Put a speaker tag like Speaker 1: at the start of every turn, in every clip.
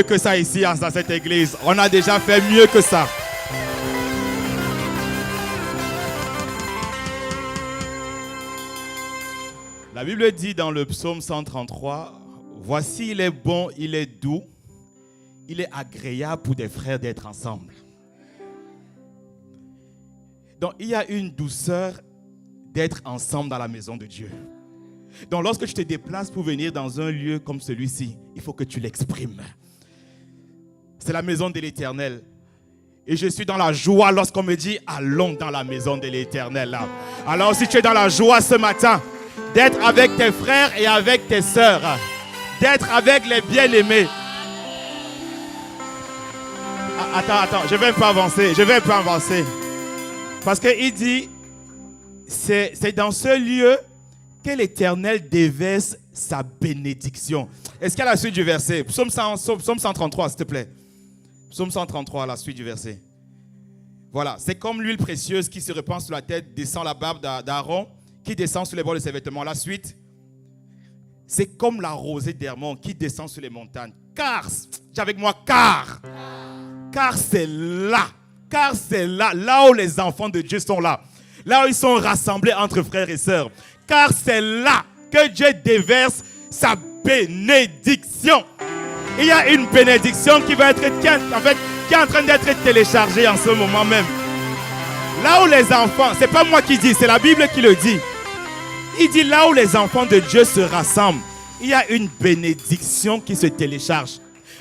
Speaker 1: Que ça ici dans cette église. On a déjà fait mieux que ça. La Bible dit dans le psaume 133, voici il est bon, il est doux, il est agréable pour des frères d'être ensemble. Donc il y a une douceur d'être ensemble dans la maison de Dieu. Donc lorsque tu te déplaces pour venir dans un lieu comme celui-ci, il faut que tu l'exprimes. C'est la maison de l'Éternel. Et je suis dans la joie lorsqu'on me dit allons dans la maison de l'Éternel. Alors si tu es dans la joie ce matin, d'être avec tes frères et avec tes sœurs, d'être avec les bien-aimés. Attends, je vais un peu avancer. Parce qu'il dit, c'est dans ce lieu que l'Éternel déverse sa bénédiction. Est-ce qu'il y a la suite du verset? Psaume 133, s'il te plaît. Psaume 133, la suite du verset. Voilà, c'est comme l'huile précieuse qui se répand sur la tête, descend la barbe d'Aaron, qui descend sur les bords de ses vêtements. La suite, c'est comme la rosée d'Hermon qui descend sur les montagnes. Car, dis avec moi, car c'est là où les enfants de Dieu sont là où ils sont rassemblés entre frères et sœurs. Car c'est là que Dieu déverse sa bénédiction. Il y a une bénédiction qui est en train d'être téléchargée en ce moment même. Là où les enfants, c'est pas moi qui dis, c'est la Bible qui le dit. Il dit là où les enfants de Dieu se rassemblent, il y a une bénédiction qui se télécharge.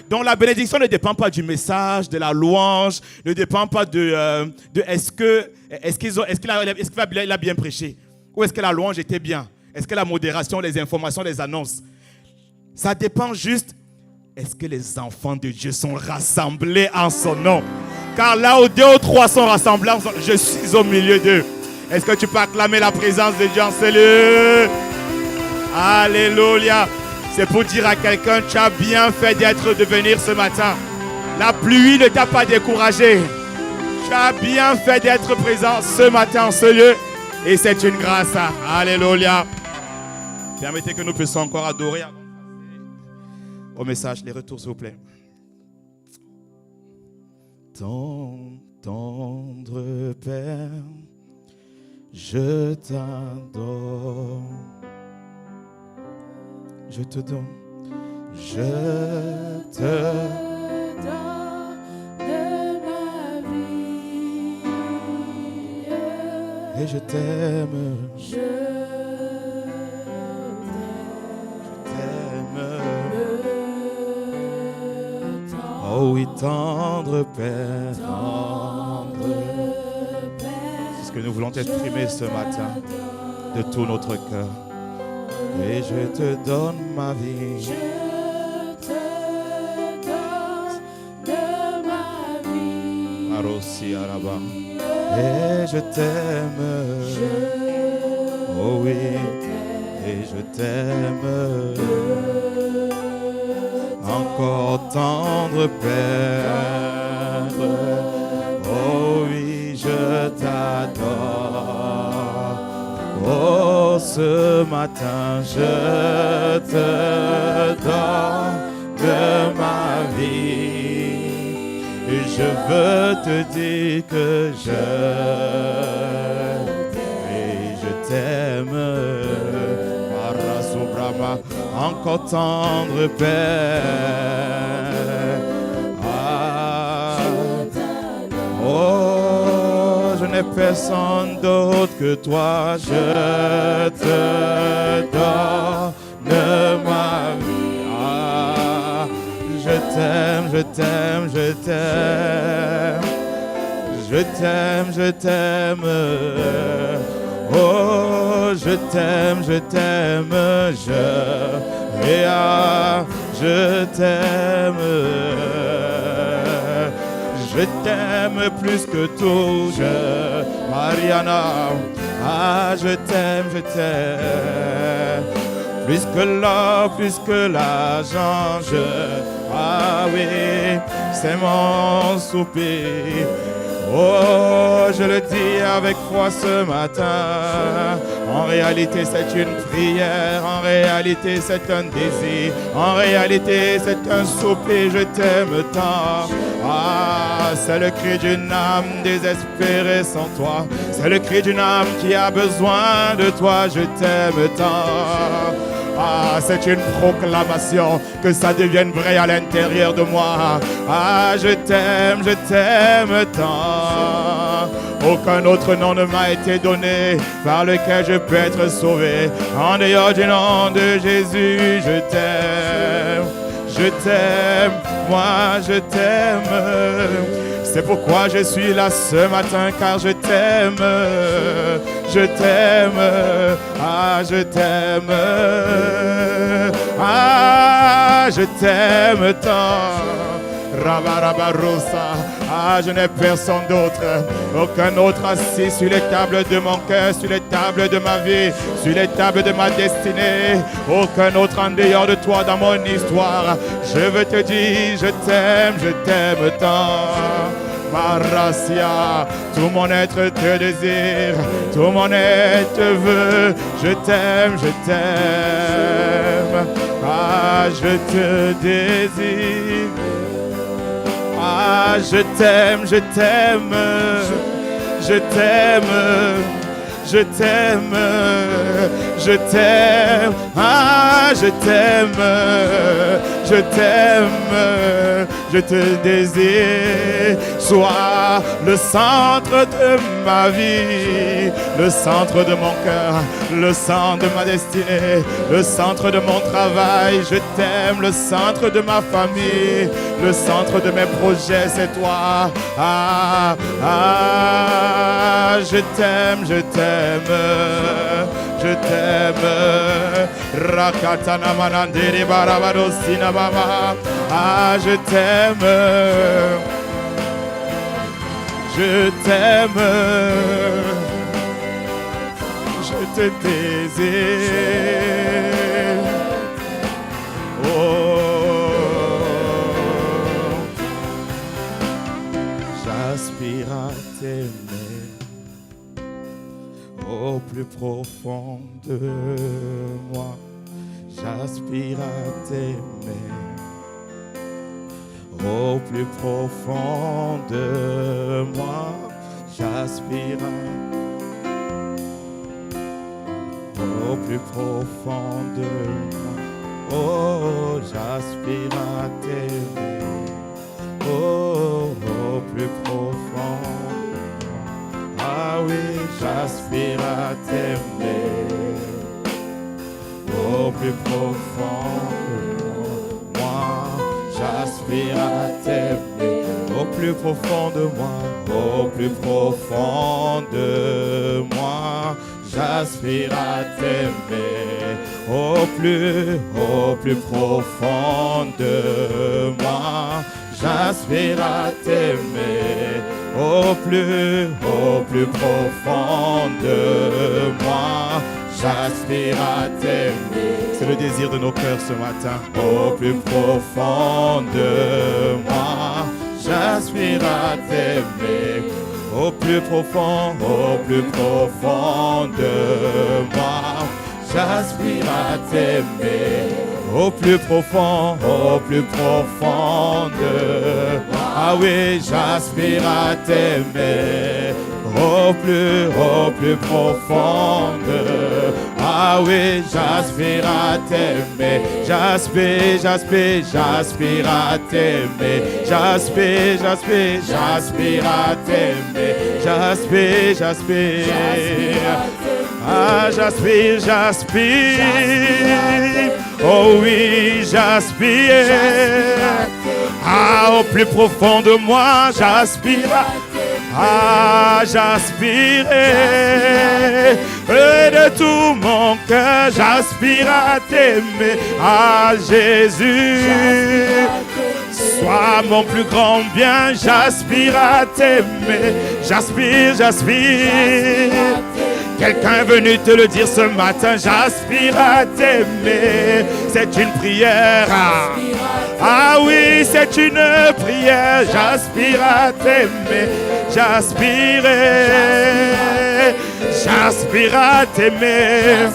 Speaker 1: Donc la bénédiction ne dépend pas du message, de la louange, ne dépend pas de est-ce qu'il a bien prêché, ou est-ce que la louange était bien, est-ce que la modération, les informations, les annonces. Ça dépend juste, est-ce que les enfants de Dieu sont rassemblés en son nom? Car là où 2 ou 3 sont rassemblés, je suis au milieu d'eux. Est-ce que tu peux acclamer la présence de Dieu en ce lieu? Alléluia. C'est pour dire à quelqu'un, tu as bien fait de venir ce matin. La pluie ne t'a pas découragé. Tu as bien fait d'être présent ce matin en ce lieu. Et c'est une grâce. Alléluia. Permettez que nous puissions encore adorer au message. Les retours, s'il vous plaît. Ton tendre Père, je t'adore. Je te donne, je te donne ma vie. Et je t'aime. Je t'aime. Oh oui, tendre Père, tendre Père. C'est ce que nous voulons exprimer ce matin de tout notre cœur. Et je te donne ma vie. Je te donne de ma vie. Arossi Araba. Et je t'aime. Oh oui. Et je t'aime. Encore tendre Père. Oh oui, je t'adore. Oh, ce matin, je te donne de ma vie. Et je veux te dire que je t'aime. Encore tendre Père. Oh, je n'ai personne d'autre que toi. Je te donne ma vie. Je t'aime, je t'aime, je t'aime. Je t'aime, je t'aime. Oh, je t'aime, je t'aime, je t'aime. Je t'aime plus que tout, Mariana. Ah, je t'aime, je t'aime. Plus que l'or, plus que l'argent, ah oui, c'est mon soupir. Oh, je le dis avec foi ce matin. En réalité, c'est une prière. En réalité, c'est un désir. En réalité, c'est un soupir. Je t'aime tant. Ah, c'est le cri d'une âme désespérée sans toi. C'est le cri d'une âme qui a besoin de toi. Je t'aime tant. Ah, c'est une proclamation, que ça devienne vrai à l'intérieur de moi. Ah, je t'aime tant. Aucun autre nom ne m'a été donné par lequel je peux être sauvé. En dehors du nom de Jésus, je t'aime, moi je t'aime. C'est pourquoi je suis là ce matin, car je t'aime, ah je t'aime, ah je t'aime tant. Rabarabarosa, ah je n'ai personne d'autre, aucun autre assis sur les tables de mon cœur, sur les tables de ma vie, sur les tables de ma destinée, aucun autre en dehors de toi dans mon histoire. Je veux te dire, je t'aime tant. Marasia, tout mon être te désire, tout mon être te veut. Je t'aime, ah je te désire. Ah, je t'aime, je t'aime, ah, je t'aime, je te désire. Sois le centre de ma vie, le centre de mon cœur, le centre de ma destinée, le centre de mon travail. Je t'aime, le centre de ma famille, le centre de mes projets, c'est toi. Ah, ah, je t'aime, Rakatana manandiri barabaro sinabama. Ah, je t'aime, je te désire. Oh, j'aspire à t'aimer au plus profond de moi. J'aspire à t'aimer au plus profond de moi. J'aspire au plus profond de moi. Oh, j'aspire à t'aimer au plus profond. Ah oui, j'aspire à t'aimer au plus profond de moi. J'aspire à t'aimer au plus profond de moi, au plus profond de moi. J'aspire à t'aimer au plus profond de moi. J'aspire à t'aimer au plus profond de moi. J'aspire à t'aimer. C'est le désir de nos cœurs ce matin. Au plus profond de moi. J'aspire à t'aimer. Au plus profond de moi. J'aspire à t'aimer. Au plus profond de moi. Ah oui, j'aspire à t'aimer. Au plus profond de. Ah oui, j'aspire à t'aimer. J'aspire à t'aimer. J'aspire à t'aimer. J'aspire. Ah, j'aspire. Oh oui, j'aspire. Ah, au plus profond de moi, j'aspire. Ah, j'aspire. Et de tout mon cœur, j'aspire à t'aimer. Ah, Jésus. Sois mon plus grand bien, j'aspire à t'aimer. J'aspire. Quelqu'un est venu te le dire ce matin, j'aspire à t'aimer. C'est une prière. Ah oui, c'est une prière. J'aspire à t'aimer. J'aspire à t'aimer.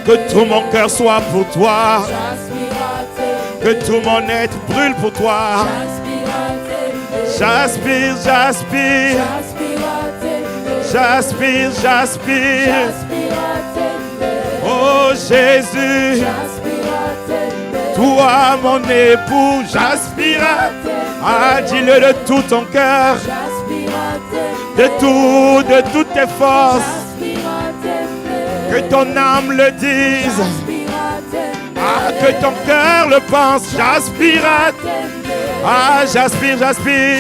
Speaker 1: Que tout mon cœur soit pour toi. Que tout mon être brûle pour toi. J'aspire. Oh Jésus, toi mon époux, j'aspire à dis-le de tout ton cœur, de toutes tes forces, que ton âme le dise, que ton cœur le pense. J'aspire à j'aspire, j'aspire,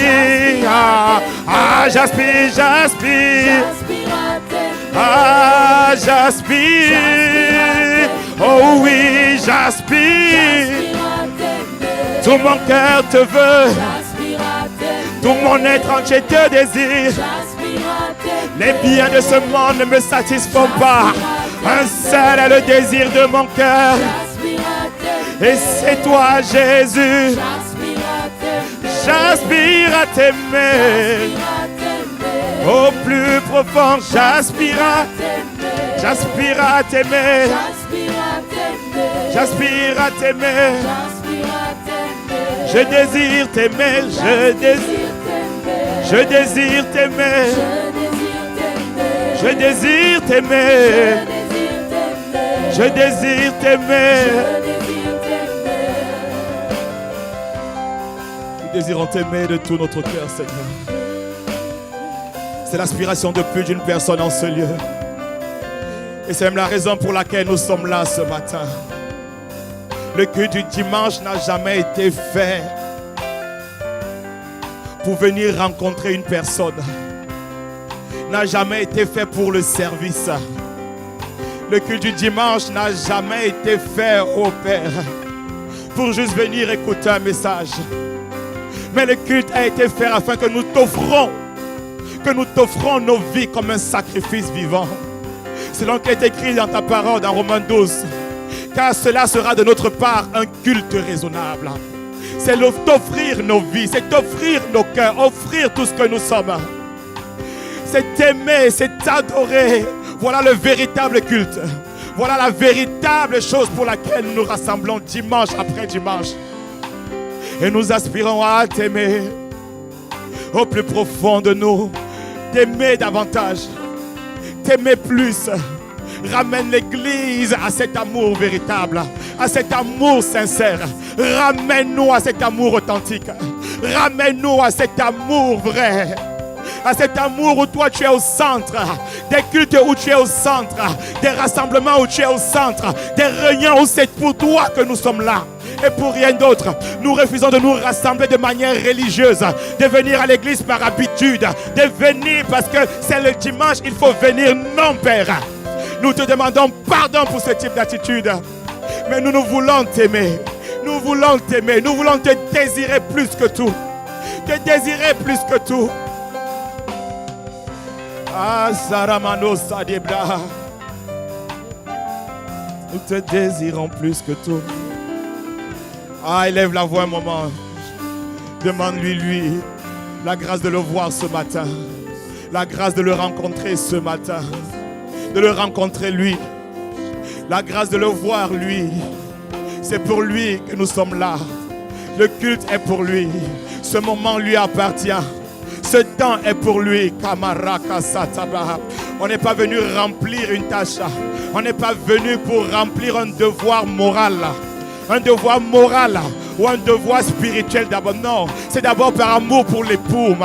Speaker 1: oh oui, j'aspire. Tout mon cœur te veut, tout mon être entier te désire. Les biens de ce monde ne me satisfont pas. Un seul est le désir de mon cœur, et c'est toi, Jésus. J'aspire à t'aimer. Au plus profond, j'aspire à t'aimer. J'aspire à t'aimer. Je désire t'aimer. Je désire t'aimer. Je désire t'aimer. Je désire t'aimer. Nous désirons t'aimer de tout notre cœur, Seigneur. C'est l'aspiration de plus d'une personne en ce lieu. Et c'est même la raison pour laquelle nous sommes là ce matin. Le culte du dimanche n'a jamais été fait pour venir rencontrer une personne. N'a jamais été fait pour le service. Le culte du dimanche n'a jamais été fait, au Père, pour juste venir écouter un message. Mais le culte a été fait afin que nous t'offrons nos vies comme un sacrifice vivant. Selon qu'il est écrit dans ta parole, dans Romains 12, car cela sera de notre part un culte raisonnable. C'est t'offrir nos vies, c'est t'offrir nos cœurs, offrir tout ce que nous sommes. C'est t'aimer, c'est t'adorer. Voilà le véritable culte. Voilà la véritable chose pour laquelle nous nous rassemblons dimanche après dimanche. Et nous aspirons à t'aimer au plus profond de nous. T'aimer davantage, t'aimer plus. Ramène l'Église à cet amour véritable, à cet amour sincère. Ramène-nous à cet amour authentique. Ramène-nous à cet amour vrai. À cet amour où toi tu es au centre, des cultes où tu es au centre, des rassemblements où tu es au centre, des réunions où c'est pour toi que nous sommes là et pour rien d'autre. Nous refusons de nous rassembler de manière religieuse, de venir à l'église par habitude, de venir parce que c'est le dimanche, il faut venir. Non, Père, nous te demandons pardon pour ce type d'attitude, mais nous voulons t'aimer. Nous voulons t'aimer, nous voulons te désirer plus que tout. Te désirer plus que tout. Ah, Saramano Sadebra. Nous te désirons plus que tout. Ah, élève la voix un moment. Demande-lui, la grâce de le voir ce matin. La grâce de le rencontrer ce matin. De le rencontrer lui. La grâce de le voir lui. C'est pour lui que nous sommes là. Le culte est pour lui. Ce moment lui appartient. Ce temps est pour lui. On n'est pas venu remplir une tâche. On n'est pas venu pour remplir un devoir moral. Un devoir moral ou un devoir spirituel d'abord. Non, c'est d'abord par amour pour l'époux.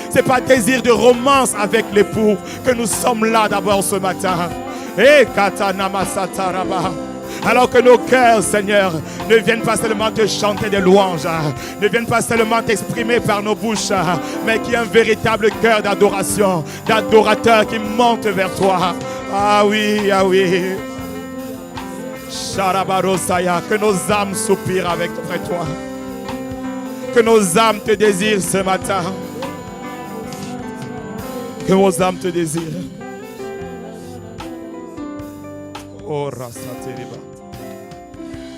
Speaker 1: C'est pas désir de romance avec l'époux que nous sommes là d'abord ce matin. Alors que nos cœurs, Seigneur, ne viennent pas seulement te chanter des louanges, ne viennent pas seulement t'exprimer par nos bouches, mais qu'il y ait un véritable cœur d'adoration, d'adorateur qui monte vers toi. Ah oui, ah oui. Sharabarosaya, que nos âmes soupirent avec toi. Que nos âmes te désirent ce matin. Que nos âmes te désirent. Oh, Rasa Teriba.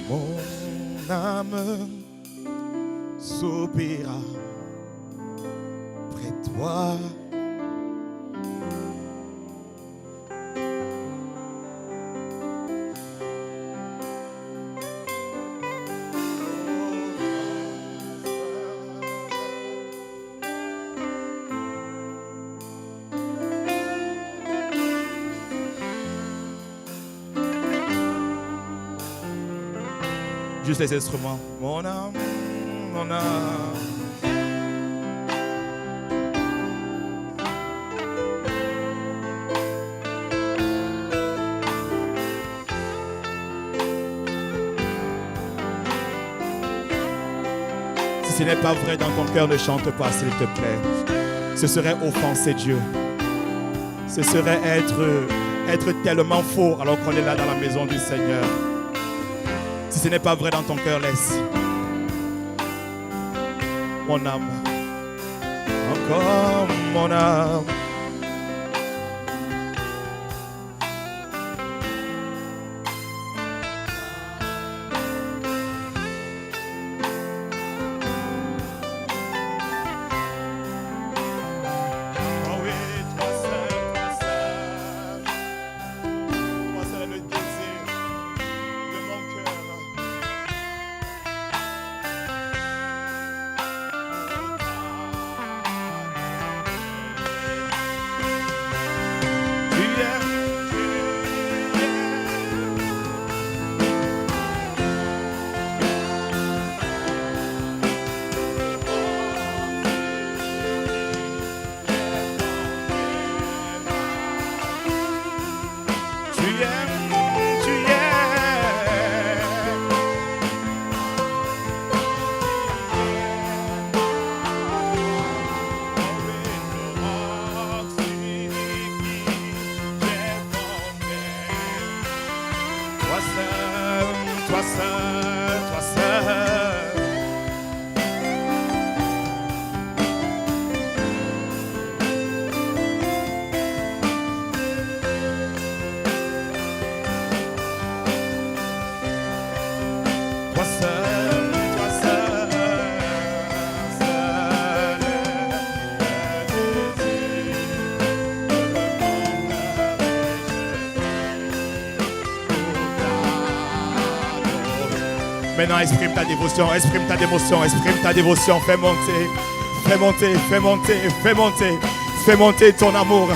Speaker 1: Mon âme soupira près de toi. Juste les instruments. Mon âme, mon âme. Si ce n'est pas vrai dans ton cœur, ne chante pas, s'il te plaît. Ce serait offenser Dieu. Ce serait être tellement faux alors qu'on est là dans la maison du Seigneur. Si ce n'est pas vrai dans ton cœur, laisse. Mon âme, encore mon âme. Oh oui, toi seul, toi seul. Toi seul le désir de mon cœur. Maintenant, exprime ta dévotion, exprime ta dévotion, exprime ta dévotion. Fais monter, fais monter, fais monter, fais monter. Fais monter ton amour.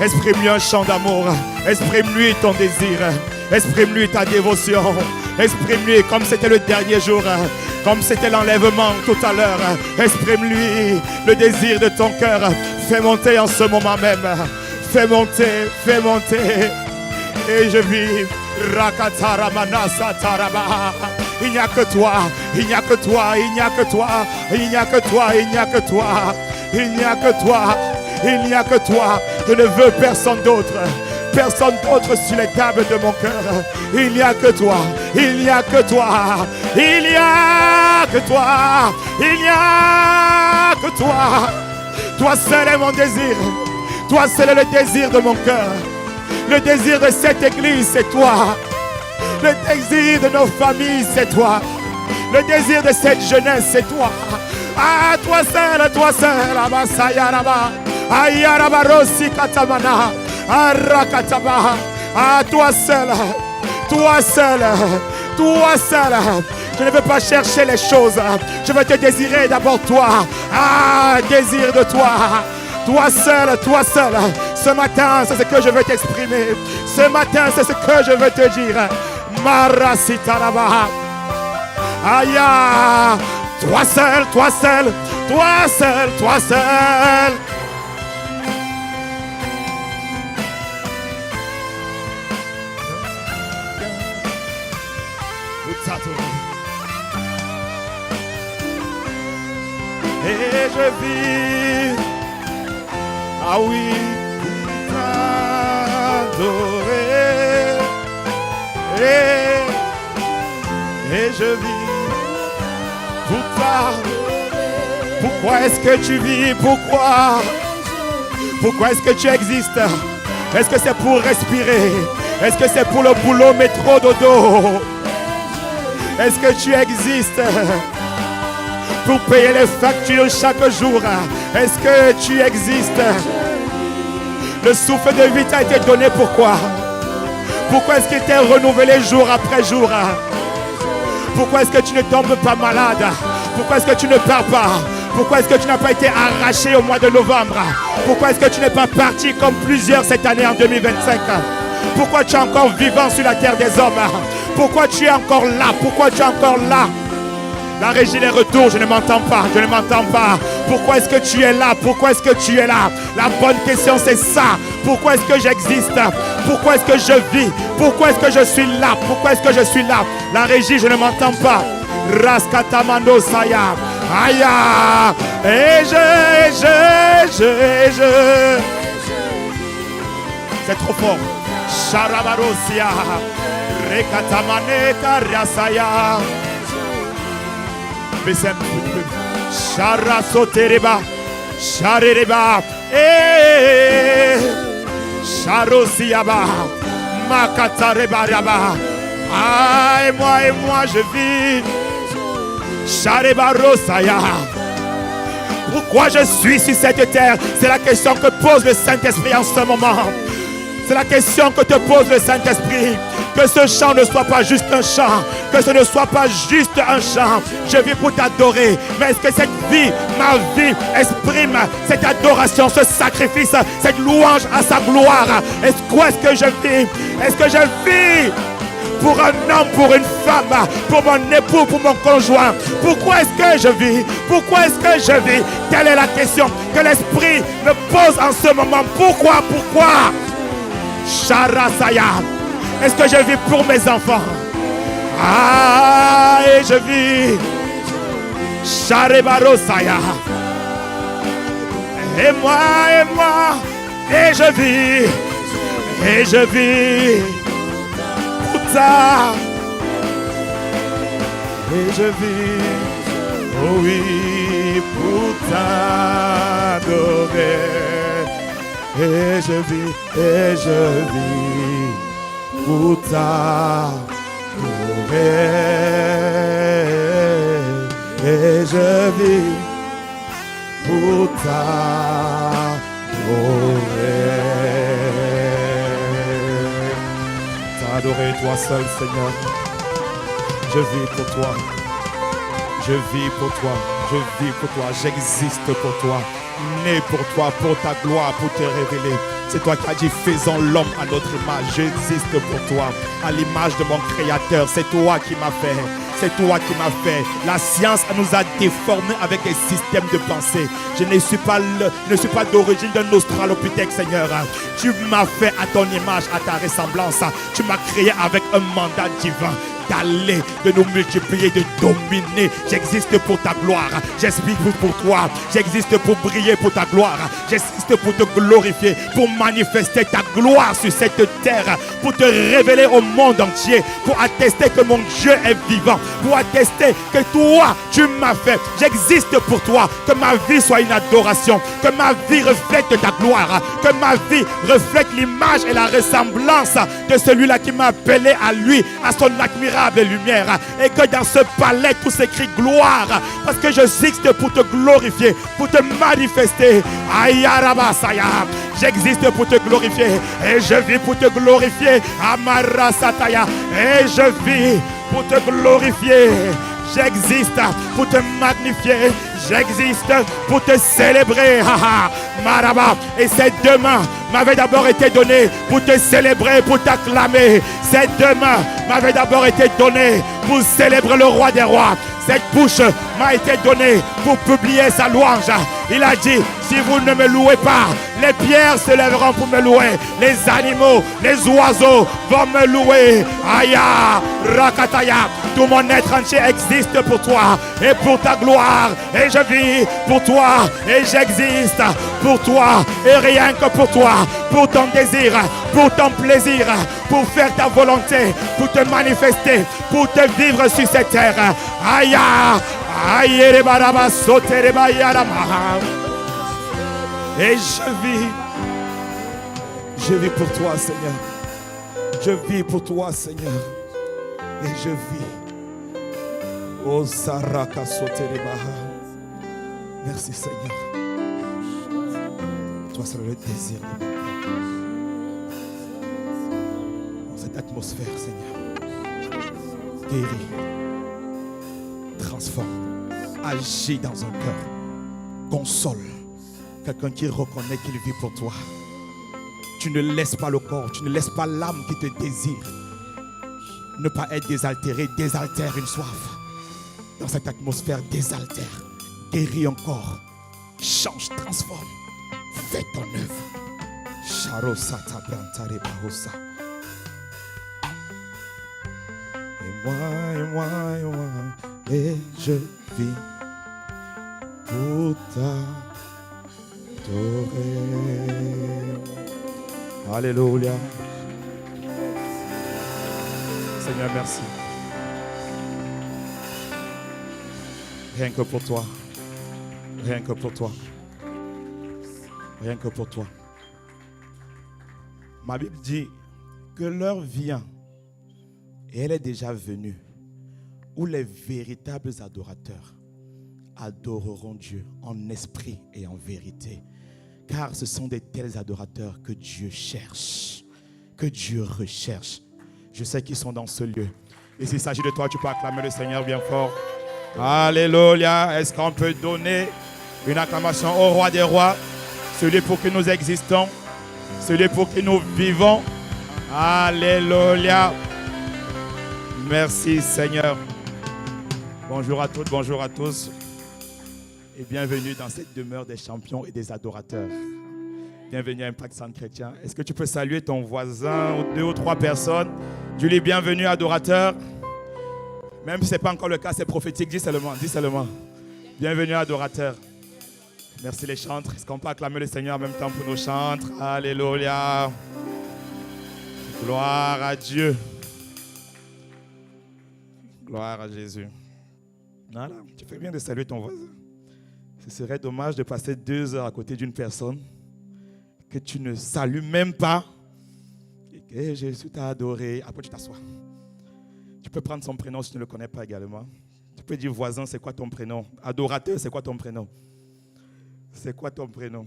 Speaker 1: Exprime-lui un chant d'amour. Exprime-lui ton désir. Exprime-lui ta dévotion. Exprime-lui comme c'était le dernier jour. Comme c'était l'enlèvement tout à l'heure. Exprime-lui le désir de ton cœur. Fais monter en ce moment même. Fais monter, fais monter. Et je vis. Rakataramana Taraba. Il n'y a que toi, il n'y a que toi, il n'y a que toi, il n'y a que toi, il n'y a que toi, il n'y a que toi, il n'y a que toi. Je ne veux personne d'autre sur les tables de mon cœur. Il n'y a que toi, il n'y a que toi, il n'y a que toi, il n'y a que toi. Toi seul est mon désir, toi seul est le désir de mon cœur. Le désir de cette église, c'est toi. Le désir de nos familles, c'est toi. Le désir de cette jeunesse, c'est toi. Ah, toi seul, Abasayaraba. Ayaraba Rossi Katamana. Arakataba. Ah, toi seul, toi seul, toi seul. Je ne veux pas chercher les choses. Je veux te désirer d'abord toi. Ah, désir de toi. Toi seul, toi seul. Ce matin, c'est ce que je veux t'exprimer. Ce matin, c'est ce que je veux te dire. Marasitaraba. Aya. Toi seul, toi seul, toi seul, toi seul. Et je vis. Ah oui. Adorer et je vis pour toi. Pourquoi est-ce que tu vis? Pourquoi est-ce que tu existes? Est-ce que c'est pour respirer? Est-ce que c'est pour le boulot, métro, dodo? Est-ce que tu existes pour payer les factures chaque jour? Est-ce que tu existes? Le souffle de vie t'a été donné pourquoi? Pourquoi est-ce qu'il t'est renouvelé jour après jour? Pourquoi est-ce que tu ne tombes pas malade? Pourquoi est-ce que tu ne pars pas? Pourquoi est-ce que tu n'as pas été arraché au mois de novembre? Pourquoi est-ce que tu n'es pas parti comme plusieurs cette année en 2025? Pourquoi tu es encore vivant sur la terre des hommes? Pourquoi tu es encore là? Pourquoi tu es encore là? La régie des retours, je ne m'entends pas, je ne m'entends pas. Pourquoi est-ce que tu es là? Pourquoi est-ce que tu es là? La bonne question c'est ça. Pourquoi est-ce que j'existe? Pourquoi est-ce que je vis? Pourquoi est-ce que je suis là? Pourquoi est-ce que je suis là? La régie, je ne m'entends pas. Raskatamando Saya. Aya. Et je. C'est trop fort. Sharabarosia. Rekatamane Kariasaya. Sharasotereba, Sharereba, Sharosiaba, Makatareba, et moi je vis. Sharebarosaya. Pourquoi je suis sur cette terre? C'est la question que pose le Saint-Esprit en ce moment. C'est la question que te pose le Saint-Esprit. Que ce chant ne soit pas juste un chant. Que ce ne soit pas juste un chant. Je vis pour t'adorer. Mais est-ce que cette vie, ma vie, exprime cette adoration, ce sacrifice, cette louange à sa gloire? Est-ce que je vis? Est-ce que je vis pour un homme, pour une femme, pour mon époux, pour mon conjoint? Pourquoi est-ce que je vis? Pourquoi est-ce que je vis? Telle est la question que l'Esprit me pose en ce moment. Pourquoi? Sharasaya. Est-ce que je vis pour mes enfants? Ah, et je vis. Sharebarosaya. Et moi, et je vis. Pour ça. Et je vis. Oh oui, pour t'adorer. Et je vis pour t'adorer. Et je vis pour t'adorer toi seul, Seigneur. Je vis pour toi. Je vis pour toi. Je vis pour toi. J'existe pour toi. Né pour toi, pour ta gloire, pour te révéler. C'est toi qui as dit, faisons l'homme à notre image. J'existe pour toi, à l'image de mon Créateur. C'est toi qui m'as fait. C'est toi qui m'as fait. La science nous a déformés avec des systèmes de pensée. Je ne suis pas d'origine d'un australopithèque, Seigneur. Tu m'as fait à ton image, à ta ressemblance. Tu m'as créé avec un mandat divin d'aller, de nous multiplier, de dominer. J'existe pour ta gloire. J'existe pour toi. J'existe pour briller pour ta gloire. J'existe pour te glorifier, pour manifester ta gloire sur cette terre, pour te révéler au monde entier, pour attester que mon Dieu est vivant, pour attester que toi, tu m'as fait. J'existe pour toi. Que ma vie soit une adoration, que ma vie reflète ta gloire, que ma vie reflète l'image et la ressemblance de celui-là qui m'a appelé à lui, à son admirable lumière, et que dans ce palais tout s'écrit gloire, parce que j'existe pour te glorifier, pour te manifester. Ayarabasaya. J'existe pour te glorifier et je vis pour te glorifier. Amarasataya. Et je vis pour te glorifier. J'existe pour te magnifier. J'existe pour te célébrer. Maraba. Et ces deux mains m'avaient d'abord été données pour te célébrer, pour t'acclamer. Ces deux mains m'avaient d'abord été données pour célébrer le roi des rois. Cette bouche m'a été donnée pour publier sa louange. Il a dit, si vous ne me louez pas, les pierres se lèveront pour me louer. Les animaux, les oiseaux vont me louer. Aya, Rakataya. Tout mon être entier existe pour toi et pour ta gloire. Et je vis pour toi et j'existe pour toi et rien que pour toi. Pour ton désir, pour ton plaisir, pour faire ta volonté, pour te manifester, pour te vivre sur cette terre. Aya, aïe, baraba, sauter, et je vis pour toi, Seigneur. Je vis pour toi, Seigneur. Et je vis Oh, Saraka Soterebaha. Merci Seigneur. Toi, c'est le désir de mon cœur. Dans cette atmosphère, Seigneur. Guéris, transforme, agis dans un cœur. Console quelqu'un qui reconnaît qu'il vit pour toi. Tu ne laisses pas le corps, tu ne laisses pas l'âme qui te désire. Ne pas être désaltéré, désaltère une soif. Dans cette atmosphère, désaltère. Guéris encore. Change, transforme. Fais ton œuvre. Charosata brantare bahosa. Et moi, et je vis pour t'adorer. Alléluia. Seigneur, merci. Rien que pour toi. Rien que pour toi. Rien que pour toi. Ma Bible dit que l'heure vient, et elle est déjà venue, où les véritables adorateurs adoreront Dieu en esprit et en vérité. Car ce sont de tels adorateurs que Dieu cherche, que Dieu recherche. Je sais qu'ils sont dans ce lieu. Et s'il s'agit de toi, tu peux acclamer le Seigneur bien fort. Alléluia. Est-ce qu'on peut donner une acclamation au roi des rois, celui pour qui nous existons, celui pour qui nous vivons. Alléluia. Merci Seigneur. Bonjour à toutes, bonjour à tous. Et bienvenue dans cette demeure des champions et des adorateurs. Bienvenue à Impact Centre Chrétien. Est-ce que tu peux saluer ton voisin ou 2 ou 3 personnes? Julie, bienvenue adorateur. Même si ce n'est pas encore le cas, c'est prophétique. Dis seulement, dis seulement. Bienvenue adorateur. Merci les chantres. Est-ce qu'on peut acclamer le Seigneur en même temps pour nos chantres? Alléluia. Gloire à Dieu. Gloire à Jésus. Voilà, tu fais bien de saluer ton voisin. Ce serait dommage de passer 2 heures à côté d'une personne que tu ne salues même pas et que Jésus t'a adoré. Après, tu t'assois. Tu peux prendre son prénom si tu ne le connais pas également. Tu peux dire voisin, c'est quoi ton prénom? Adorateur, c'est quoi ton prénom? C'est quoi ton prénom?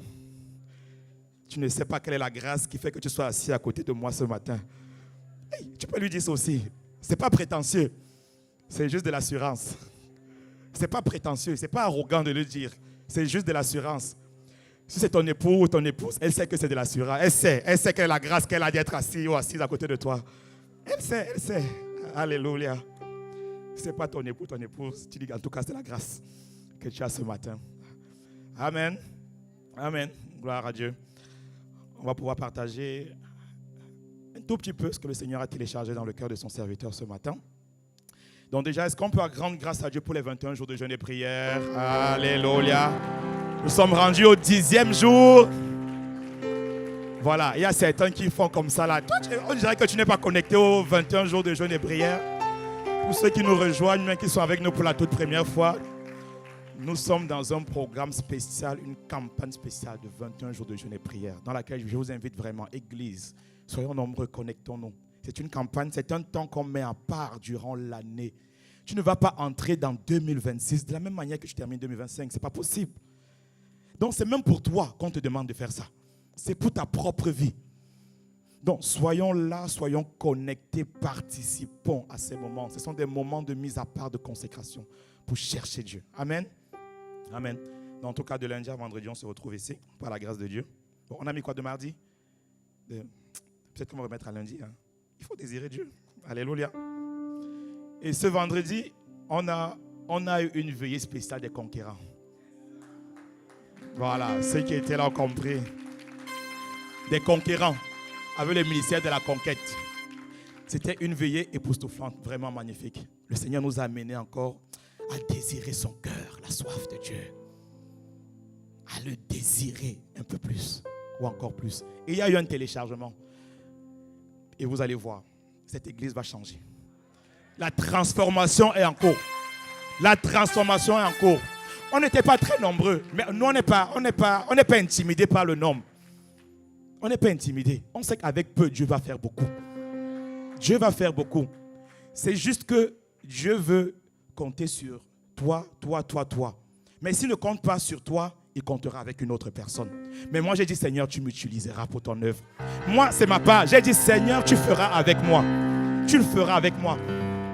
Speaker 1: Tu ne sais pas quelle est la grâce qui fait que tu sois assis à côté de moi ce matin. Hey, tu peux lui dire ça aussi. Ce n'est pas prétentieux. C'est juste de l'assurance. Ce n'est pas prétentieux. Ce n'est pas arrogant de le dire. C'est juste de l'assurance. Si c'est ton époux ou ton épouse, elle sait que c'est de l'assurance. Elle sait quelle est la grâce qu'elle a d'être assis ou assise à côté de toi. Elle sait. Alléluia. Si ce n'est pas ton époux, ton épouse, tu dis en tout cas c'est la grâce que tu as ce matin. Amen. Amen. Gloire à Dieu. On va pouvoir partager un tout petit peu ce que le Seigneur a téléchargé dans le cœur de son serviteur ce matin. Donc déjà, est-ce qu'on peut rendre grâce à Dieu pour les 21 jours de jeûne et prière? Alléluia. Nous sommes rendus au 10e jour. Voilà, il y a certains qui font comme ça là. Toi, on dirait que tu n'es pas connecté aux 21 jours de jeûne et prière. Pour ceux qui nous rejoignent, même qui sont avec nous pour la toute première fois, nous sommes dans un programme spécial, une campagne spéciale de 21 jours de jeûne et prière, dans laquelle je vous invite vraiment, Église, soyons nombreux, connectons-nous. C'est une campagne, c'est un temps qu'on met à part durant l'année. Tu ne vas pas entrer dans 2026 de la même manière que tu termines 2025, ce n'est pas possible. Donc c'est même pour toi qu'on te demande de faire ça. C'est pour ta propre vie. Donc soyons là, soyons connectés, participons à ces moments. Ce sont des moments de mise à part, de consécration pour chercher Dieu. Amen. Amen. Donc, en tout cas, de lundi à vendredi, on se retrouve ici, par la grâce de Dieu. Bon, on a mis quoi de mardi? Peut-être qu'on va remettre à lundi. Hein. Il faut désirer Dieu. Alléluia. Et ce vendredi, on a eu une veillée spéciale des conquérants. Voilà, ceux qui étaient là ont compris. Des conquérants avec le ministère de la conquête. C'était une veillée époustouflante, vraiment magnifique. Le Seigneur nous a amenés encore à désirer son cœur, la soif de Dieu. À le désirer un peu plus ou encore plus. Et il y a eu un téléchargement. Et vous allez voir, cette église va changer. La transformation est en cours. La transformation est en cours. On n'était pas très nombreux, mais nous, on n'est pas intimidés par le nombre. On n'est pas intimidés. On sait qu'avec peu, Dieu va faire beaucoup. Dieu va faire beaucoup. C'est juste que Dieu veut compter sur toi. Mais s'il ne compte pas sur toi, il comptera avec une autre personne. Mais moi, j'ai dit, Seigneur, tu m'utiliseras pour ton œuvre. Moi, c'est ma part. J'ai dit, Seigneur, tu feras avec moi. Tu le feras avec moi.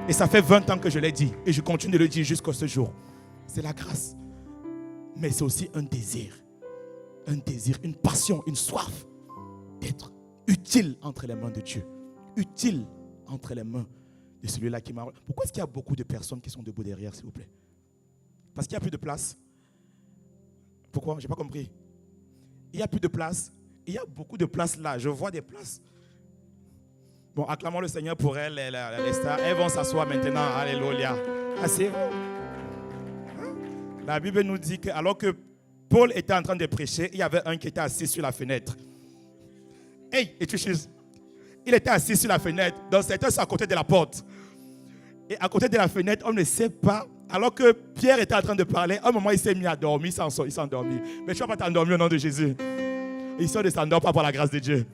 Speaker 1: Et ça fait 20 ans que je l'ai dit. Et je continue de le dire jusqu'à ce jour. C'est la grâce. Mais c'est aussi un désir, une passion, une soif d'être utile entre les mains de Dieu. Utile entre les mains de celui-là qui m'a... Pourquoi est-ce qu'il y a beaucoup de personnes qui sont debout derrière, s'il vous plaît? Parce qu'il n'y a plus de place. Pourquoi? Je n'ai pas compris. Il n'y a plus de place. Il y a beaucoup de places là. Je vois des places. Bon, acclamons le Seigneur pour elles, les stars. Elles vont s'asseoir maintenant. Alléluia. Assez. La Bible nous dit que alors que Paul était en train de prêcher, il y avait un qui était assis sur la fenêtre. Hey, et tu sais, il était assis sur la fenêtre. Donc c'était à côté de la porte. Et à côté de la fenêtre, on ne sait pas. Alors que Pierre était en train de parler, à un moment il s'est mis à dormir, il s'est endormi. Mais tu ne vas pas t'endormir au nom de Jésus. Il ne s'endort pas par la grâce de Dieu.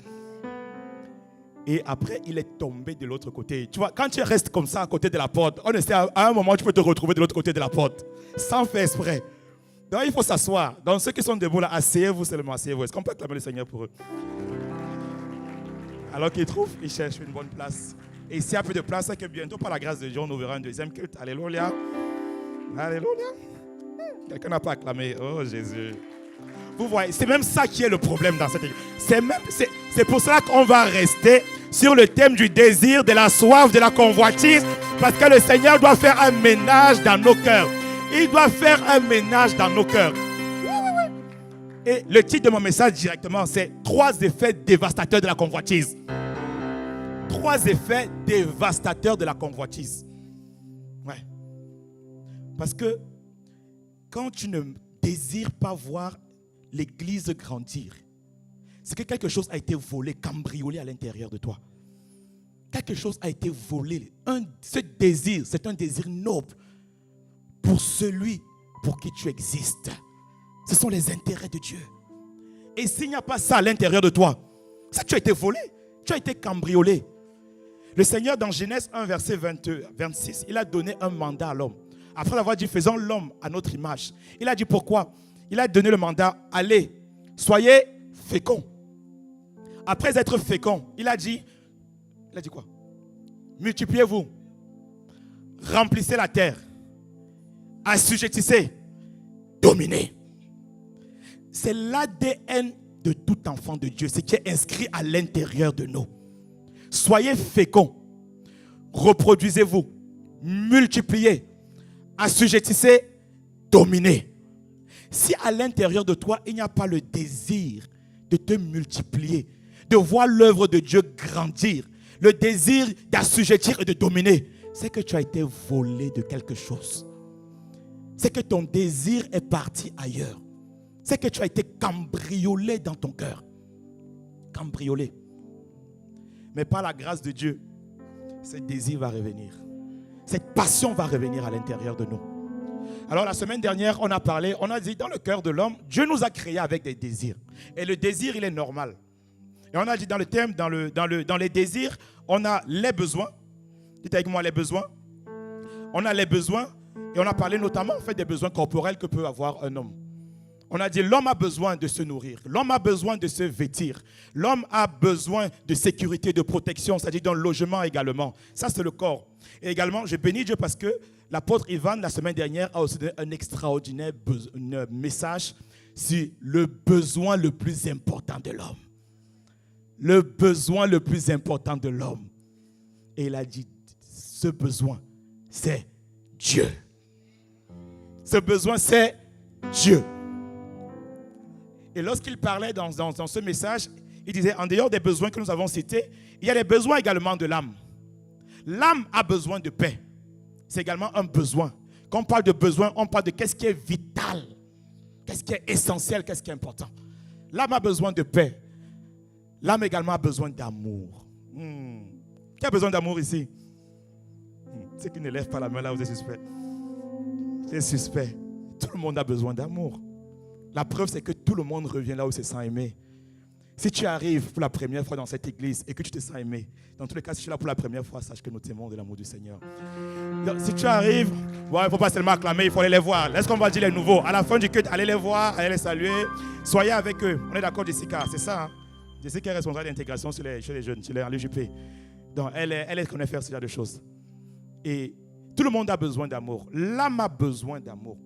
Speaker 1: Et après, il est tombé de l'autre côté. Tu vois, quand tu restes comme ça à côté de la porte, on ne sait, à un moment, tu peux te retrouver de l'autre côté de la porte. Sans faire exprès. Donc, il faut s'asseoir. Donc, ceux qui sont debout là, asseyez-vous seulement, asseyez-vous. Est-ce qu'on peut acclamer le Seigneur pour eux? Alors qu'ils trouvent, ils cherchent une bonne place. Et s'il y a plus de place, c'est que bientôt, par la grâce de Dieu, on ouvrira un deuxième culte. Alléluia. Alléluia. Quelqu'un n'a pas acclamé. Oh, Jésus. Vous voyez, c'est même ça qui est le problème dans cette église. C'est pour cela qu'on va rester sur le thème du désir, de la soif, de la convoitise. Parce que le Seigneur doit faire un ménage dans nos cœurs. Il doit faire un ménage dans nos cœurs. Oui. Et le titre de mon message directement, c'est 3 effets dévastateurs de la convoitise. 3 effets dévastateurs de la convoitise. Ouais. Parce que quand tu ne désires pas voir l'église grandir, c'est que quelque chose a été volé, cambriolé à l'intérieur de toi. Quelque chose a été volé. Ce désir, c'est un désir noble pour celui pour qui tu existes. Ce sont les intérêts de Dieu. Et s'il n'y a pas ça à l'intérieur de toi, ça tu as été volé, tu as été cambriolé. Le Seigneur dans Genèse 1 verset 26, il a donné un mandat à l'homme. Après avoir dit faisons l'homme à notre image. Il a dit pourquoi? Il a donné le mandat, allez, soyez féconds. Après être féconds, il a dit quoi? Multipliez-vous, remplissez la terre, assujettissez, dominez. C'est l'ADN de tout enfant de Dieu, ce qui est inscrit à l'intérieur de nous. Soyez féconds, reproduisez-vous, multipliez, assujettissez, dominez. Si à l'intérieur de toi, il n'y a pas le désir de te multiplier, de voir l'œuvre de Dieu grandir, le désir d'assujettir et de dominer, c'est que tu as été volé de quelque chose. C'est que ton désir est parti ailleurs. C'est que tu as été cambriolé dans ton cœur. Cambriolé. Mais par la grâce de Dieu, ce désir va revenir. Cette passion va revenir à l'intérieur de nous. Alors la semaine dernière, on a parlé, on a dit dans le cœur de l'homme, Dieu nous a créés avec des désirs. Et le désir, il est normal. Et on a dit dans le thème, dans les désirs, on a les besoins. Dites avec moi les besoins. On a les besoins et on a parlé notamment en fait des besoins corporels que peut avoir un homme. On a dit l'homme a besoin de se nourrir, l'homme a besoin de se vêtir, l'homme a besoin de sécurité, de protection, c'est-à-dire d'un logement également. Ça c'est le corps. Et également, je bénis Dieu parce que l'apôtre Ivan la semaine dernière a aussi donné un extraordinaire message sur le besoin le plus important de l'homme. Le besoin le plus important de l'homme. Et il a dit, ce besoin, c'est Dieu. Ce besoin, c'est Dieu. Et lorsqu'il parlait dans ce message, il disait, en dehors des besoins que nous avons cités, il y a des besoins également de l'âme. L'âme a besoin de paix. C'est également un besoin. Quand on parle de besoin, on parle de qu'est-ce qui est vital, qu'est-ce qui est essentiel, qu'est-ce qui est important. L'âme a besoin de paix. L'âme également a besoin d'amour. Qui a besoin d'amour ici? Ceux qui ne lèvent pas la main là, vous êtes suspect. C'est suspect. Tout le monde a besoin d'amour. La preuve, c'est que tout le monde revient là où il se sent aimé. Si tu arrives pour la première fois dans cette église et que tu te sens aimé, dans tous les cas, si tu es là pour la première fois, sache que nous t'aimons de l'amour du Seigneur. Donc, si tu arrives, il ne faut pas seulement acclamer, il faut aller les voir. Est-ce qu'on va dire les nouveaux? À la fin du culte, allez les voir, allez les saluer. Soyez avec eux. On est d'accord, Jessica, c'est ça. Hein? Jessica est responsable d'intégration chez les jeunes, chez les LGP. Donc, elle connaît faire ce genre de choses. Et tout le monde a besoin d'amour. L'âme a besoin d'amour.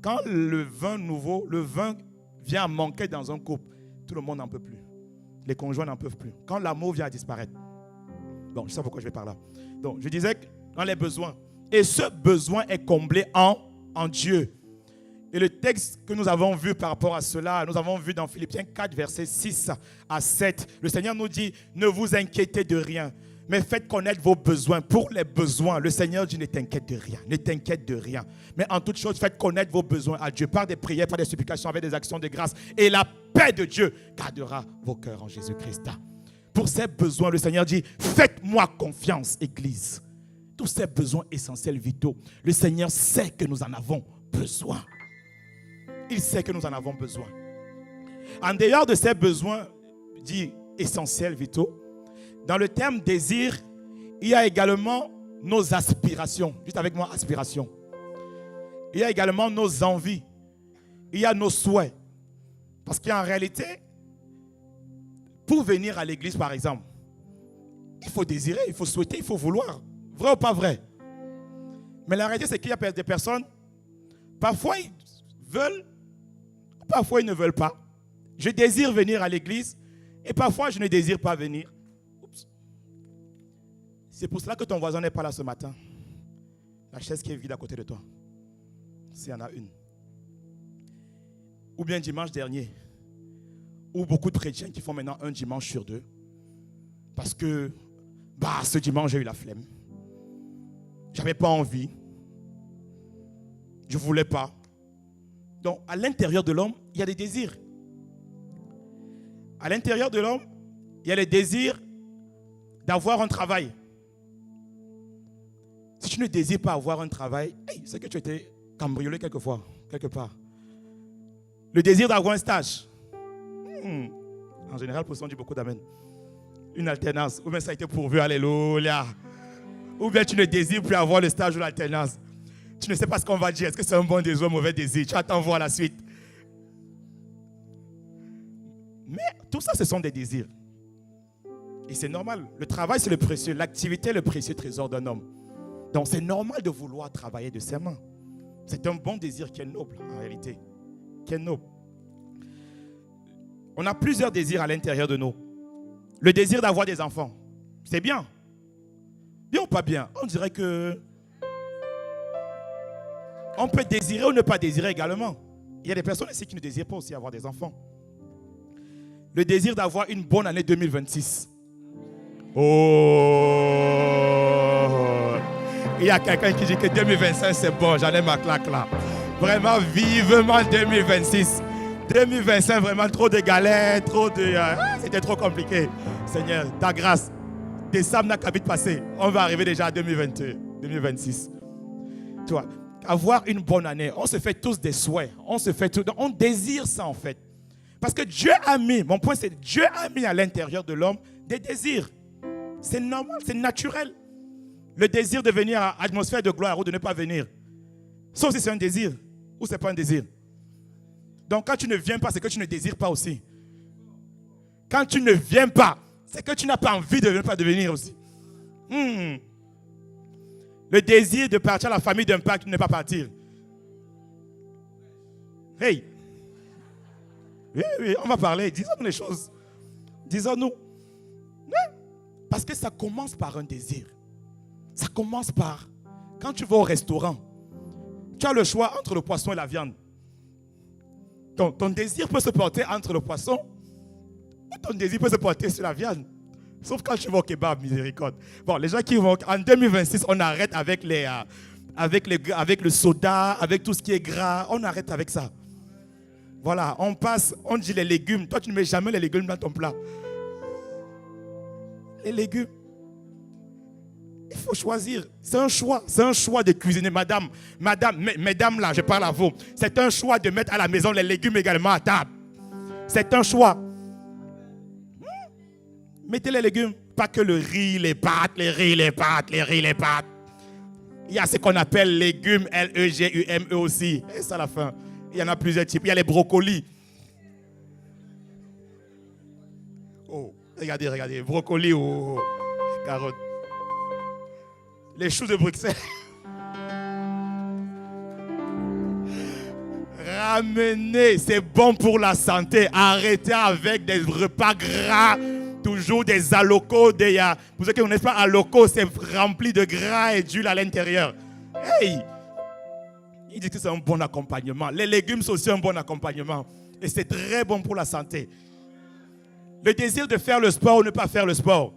Speaker 1: Quand le vin nouveau, le vin vient à manquer dans un couple, tout le monde n'en peut plus. Les conjoints n'en peuvent plus. Quand l'amour vient à disparaître. Bon, je sais pourquoi je vais par là. Donc, je disais que dans les besoins. Et ce besoin est comblé en Dieu. Et le texte que nous avons vu par rapport à cela, nous avons vu dans Philippiens 4, versets 6 à 7. Le Seigneur nous dit, ne vous inquiétez de rien, mais faites connaître vos besoins. Pour les besoins, le Seigneur dit, ne t'inquiète de rien, ne t'inquiète de rien. Mais en toute chose, faites connaître vos besoins à Dieu par des prières, par des supplications, avec des actions de grâce. Et la paix de Dieu gardera vos cœurs en Jésus-Christ. Pour ces besoins, le Seigneur dit, faites-moi confiance, Église. Tous ces besoins essentiels, vitaux, le Seigneur sait que nous en avons besoin. Il sait que nous en avons besoin. En dehors de ces besoins dits essentiels, vitaux, dans le terme désir, il y a également nos aspirations. Juste avec moi, aspiration. Il y a également nos envies. Il y a nos souhaits. Parce qu'en réalité, pour venir à l'église, par exemple, il faut désirer, il faut souhaiter, il faut vouloir. Vrai ou pas vrai? Mais la réalité, c'est qu'il y a des personnes, parfois ils veulent, parfois ils ne veulent pas. Je désire venir à l'église et parfois je ne désire pas venir. Oups. C'est pour cela que ton voisin n'est pas là ce matin. La chaise qui est vide à côté de toi, s'il y en a une. Ou bien dimanche dernier, ou beaucoup de chrétiens qui font maintenant un dimanche sur deux. Parce que, ce dimanche, j'ai eu la flemme. J'avais pas envie. Je ne voulais pas. Donc, à l'intérieur de l'homme, il y a des désirs. À l'intérieur de l'homme, il y a le désir d'avoir un travail. Si tu ne désires pas avoir un travail, c'est que tu étais cambriolé quelquefois, quelque part. Le désir d'avoir un stage. En général, pour ça, on dit beaucoup d'amen. Une alternance. Ou bien ça a été pourvu, alléluia. Ou bien tu ne désires plus avoir le stage ou l'alternance. Tu ne sais pas ce qu'on va dire. Est-ce que c'est un bon désir ou un mauvais désir? Tu attends voir la suite. Mais tout ça, ce sont des désirs. Et c'est normal. Le travail, c'est le précieux. L'activité est le précieux trésor d'un homme. Donc, c'est normal de vouloir travailler de ses mains. C'est un bon désir qui est noble, en réalité. Qui est noble. On a plusieurs désirs à l'intérieur de nous. Le désir d'avoir des enfants. C'est bien. Bien ou pas bien? On dirait que... On peut désirer ou ne pas désirer également. Il y a des personnes ici qui ne désirent pas aussi avoir des enfants. Le désir d'avoir une bonne année 2026. Oh! Il y a quelqu'un qui dit que 2025 c'est bon, j'en ai ma claque là. Vraiment vivement 2026. 2025 vraiment trop de galères, trop de... c'était trop compliqué. Seigneur, ta grâce. Décembre n'a qu'à vite passer. On va arriver déjà à 2022, 2026. Tu vois, avoir une bonne année. On se fait tous des souhaits. On se fait tout. On désire ça en fait. Parce que Dieu a mis, mon point c'est Dieu a mis à l'intérieur de l'homme des désirs. C'est normal, c'est naturel. Le désir de venir à l'atmosphère de gloire ou de ne pas venir. Ça aussi c'est un désir. Ou c'est pas un désir. Donc quand tu ne viens pas, c'est que tu ne désires pas aussi. Quand tu ne viens pas, c'est que tu n'as pas envie de ne pas devenir aussi. Le désir de partir à la famille d'un père qui ne pas partir. Hey! Oui, on va parler. Disons-nous les choses. Disons-nous. Parce que ça commence par un désir. Ça commence par, quand tu vas au restaurant, tu as le choix entre le poisson et la viande. Ton désir peut se porter entre le poisson ou ton désir peut se porter sur la viande. Sauf quand tu vas au kebab, miséricorde. Bon, les gens qui vont... En 2026, on arrête avec le soda, avec tout ce qui est gras. On arrête avec ça. Voilà, on passe, on dit les légumes. Toi, tu ne mets jamais les légumes dans ton plat. Les légumes. Il faut choisir. C'est un choix. C'est un choix de cuisiner. Mesdames là, je parle à vous. C'est un choix de mettre à la maison les légumes également à table. C'est un choix. Mettez les légumes. Pas que le riz, les pâtes, les riz, les pâtes, les riz, les pâtes. Il y a ce qu'on appelle légumes, L-E-G-U-M-E aussi. Et ça à la fin. Il y en a plusieurs types. Il y a les brocolis. Oh, regardez. Brocolis ou carottes. Les choux de Bruxelles. Ramenez, c'est bon pour la santé. Arrêtez avec des repas gras. Toujours des alocos. Pour ceux qui ne connaissent pas alocos, c'est rempli de gras et d'huile à l'intérieur. Hey! Il dit que c'est un bon accompagnement. Les légumes sont aussi un bon accompagnement. Et c'est très bon pour la santé. Le désir de faire le sport ou ne pas faire le sport.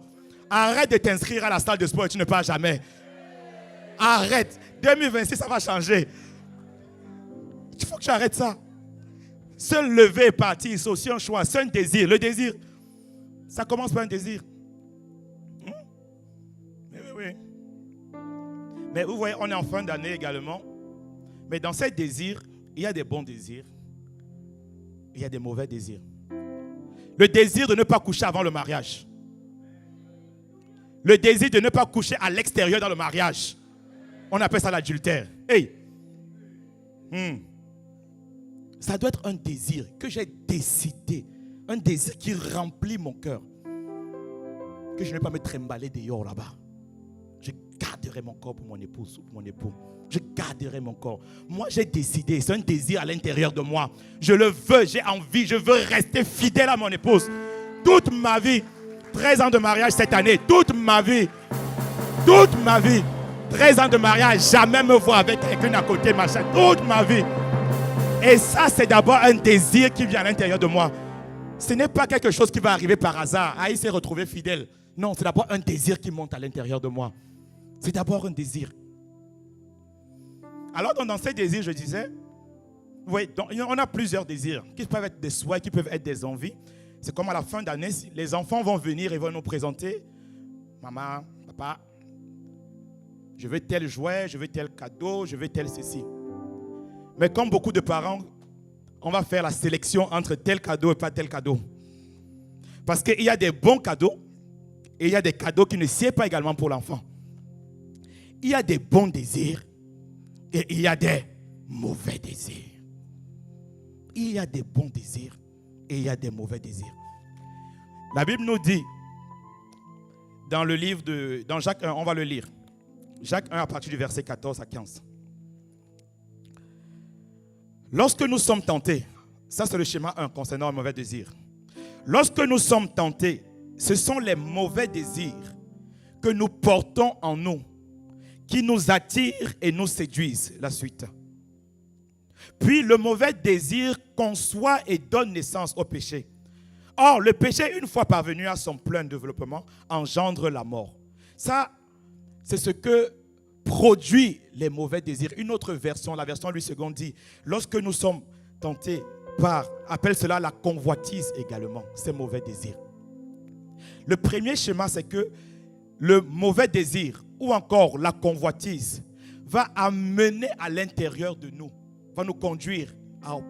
Speaker 1: Arrête de t'inscrire à la salle de sport et tu ne pars jamais. Arrête. 2026, ça va changer. Il faut que tu arrêtes ça. Se lever et partir, c'est aussi un choix. C'est un désir. Le désir, ça commence par un désir. Oui. Mais vous voyez, on est en fin d'année également. Mais dans ces désirs, il y a des bons désirs. Il y a des mauvais désirs. Le désir de ne pas coucher avant le mariage. Le désir de ne pas coucher à l'extérieur dans le mariage. On appelle ça l'adultère. Hey! Ça doit être un désir que j'ai décidé. Un désir qui remplit mon cœur. Que je ne vais pas me trimballer dehors là-bas. Je garderai mon corps pour mon épouse ou pour mon époux. Je garderai mon corps. Moi, j'ai décidé. C'est un désir à l'intérieur de moi. Je le veux, j'ai envie. Je veux rester fidèle à mon épouse. Toute ma vie. 13 ans de mariage cette année. Toute ma vie. 13 ans de mariage. Jamais me voir avec quelqu'un à côté, machin. Toute ma vie. Et ça, c'est d'abord un désir qui vient à l'intérieur de moi. Ce n'est pas quelque chose qui va arriver par hasard. Ah, il s'est retrouvé fidèle. Non, c'est d'abord un désir qui monte à l'intérieur de moi. C'est d'abord un désir. Alors, dans ces désirs, je disais, oui, on a plusieurs désirs qui peuvent être des souhaits, qui peuvent être des envies. C'est comme à la fin d'année, les enfants vont venir et vont nous présenter. Maman, papa, je veux tel jouet, je veux tel cadeau, je veux tel ceci. Mais comme beaucoup de parents, on va faire la sélection entre tel cadeau et pas tel cadeau. Parce qu'il y a des bons cadeaux et il y a des cadeaux qui ne sied pas également pour l'enfant. Il y a des bons désirs et il y a des mauvais désirs. Il y a des bons désirs et il y a des mauvais désirs. La Bible nous dit, dans le livre dans Jacques 1, on va le lire. Jacques 1 à partir du verset 14 à 15. Lorsque nous sommes tentés, ça c'est le schéma 1 concernant le mauvais désir. Lorsque nous sommes tentés, ce sont les mauvais désirs que nous portons en nous qui nous attirent et nous séduisent. La suite. Puis le mauvais désir conçoit et donne naissance au péché. Or, le péché, une fois parvenu à son plein développement, engendre la mort. Ça, c'est ce que produit les mauvais désirs. Une autre version, la version Louis II dit, lorsque nous sommes tentés par, appelle cela la convoitise également, ces mauvais désirs. Le premier schéma, c'est que le mauvais désir ou encore la convoitise va amener à l'intérieur de nous, va nous conduire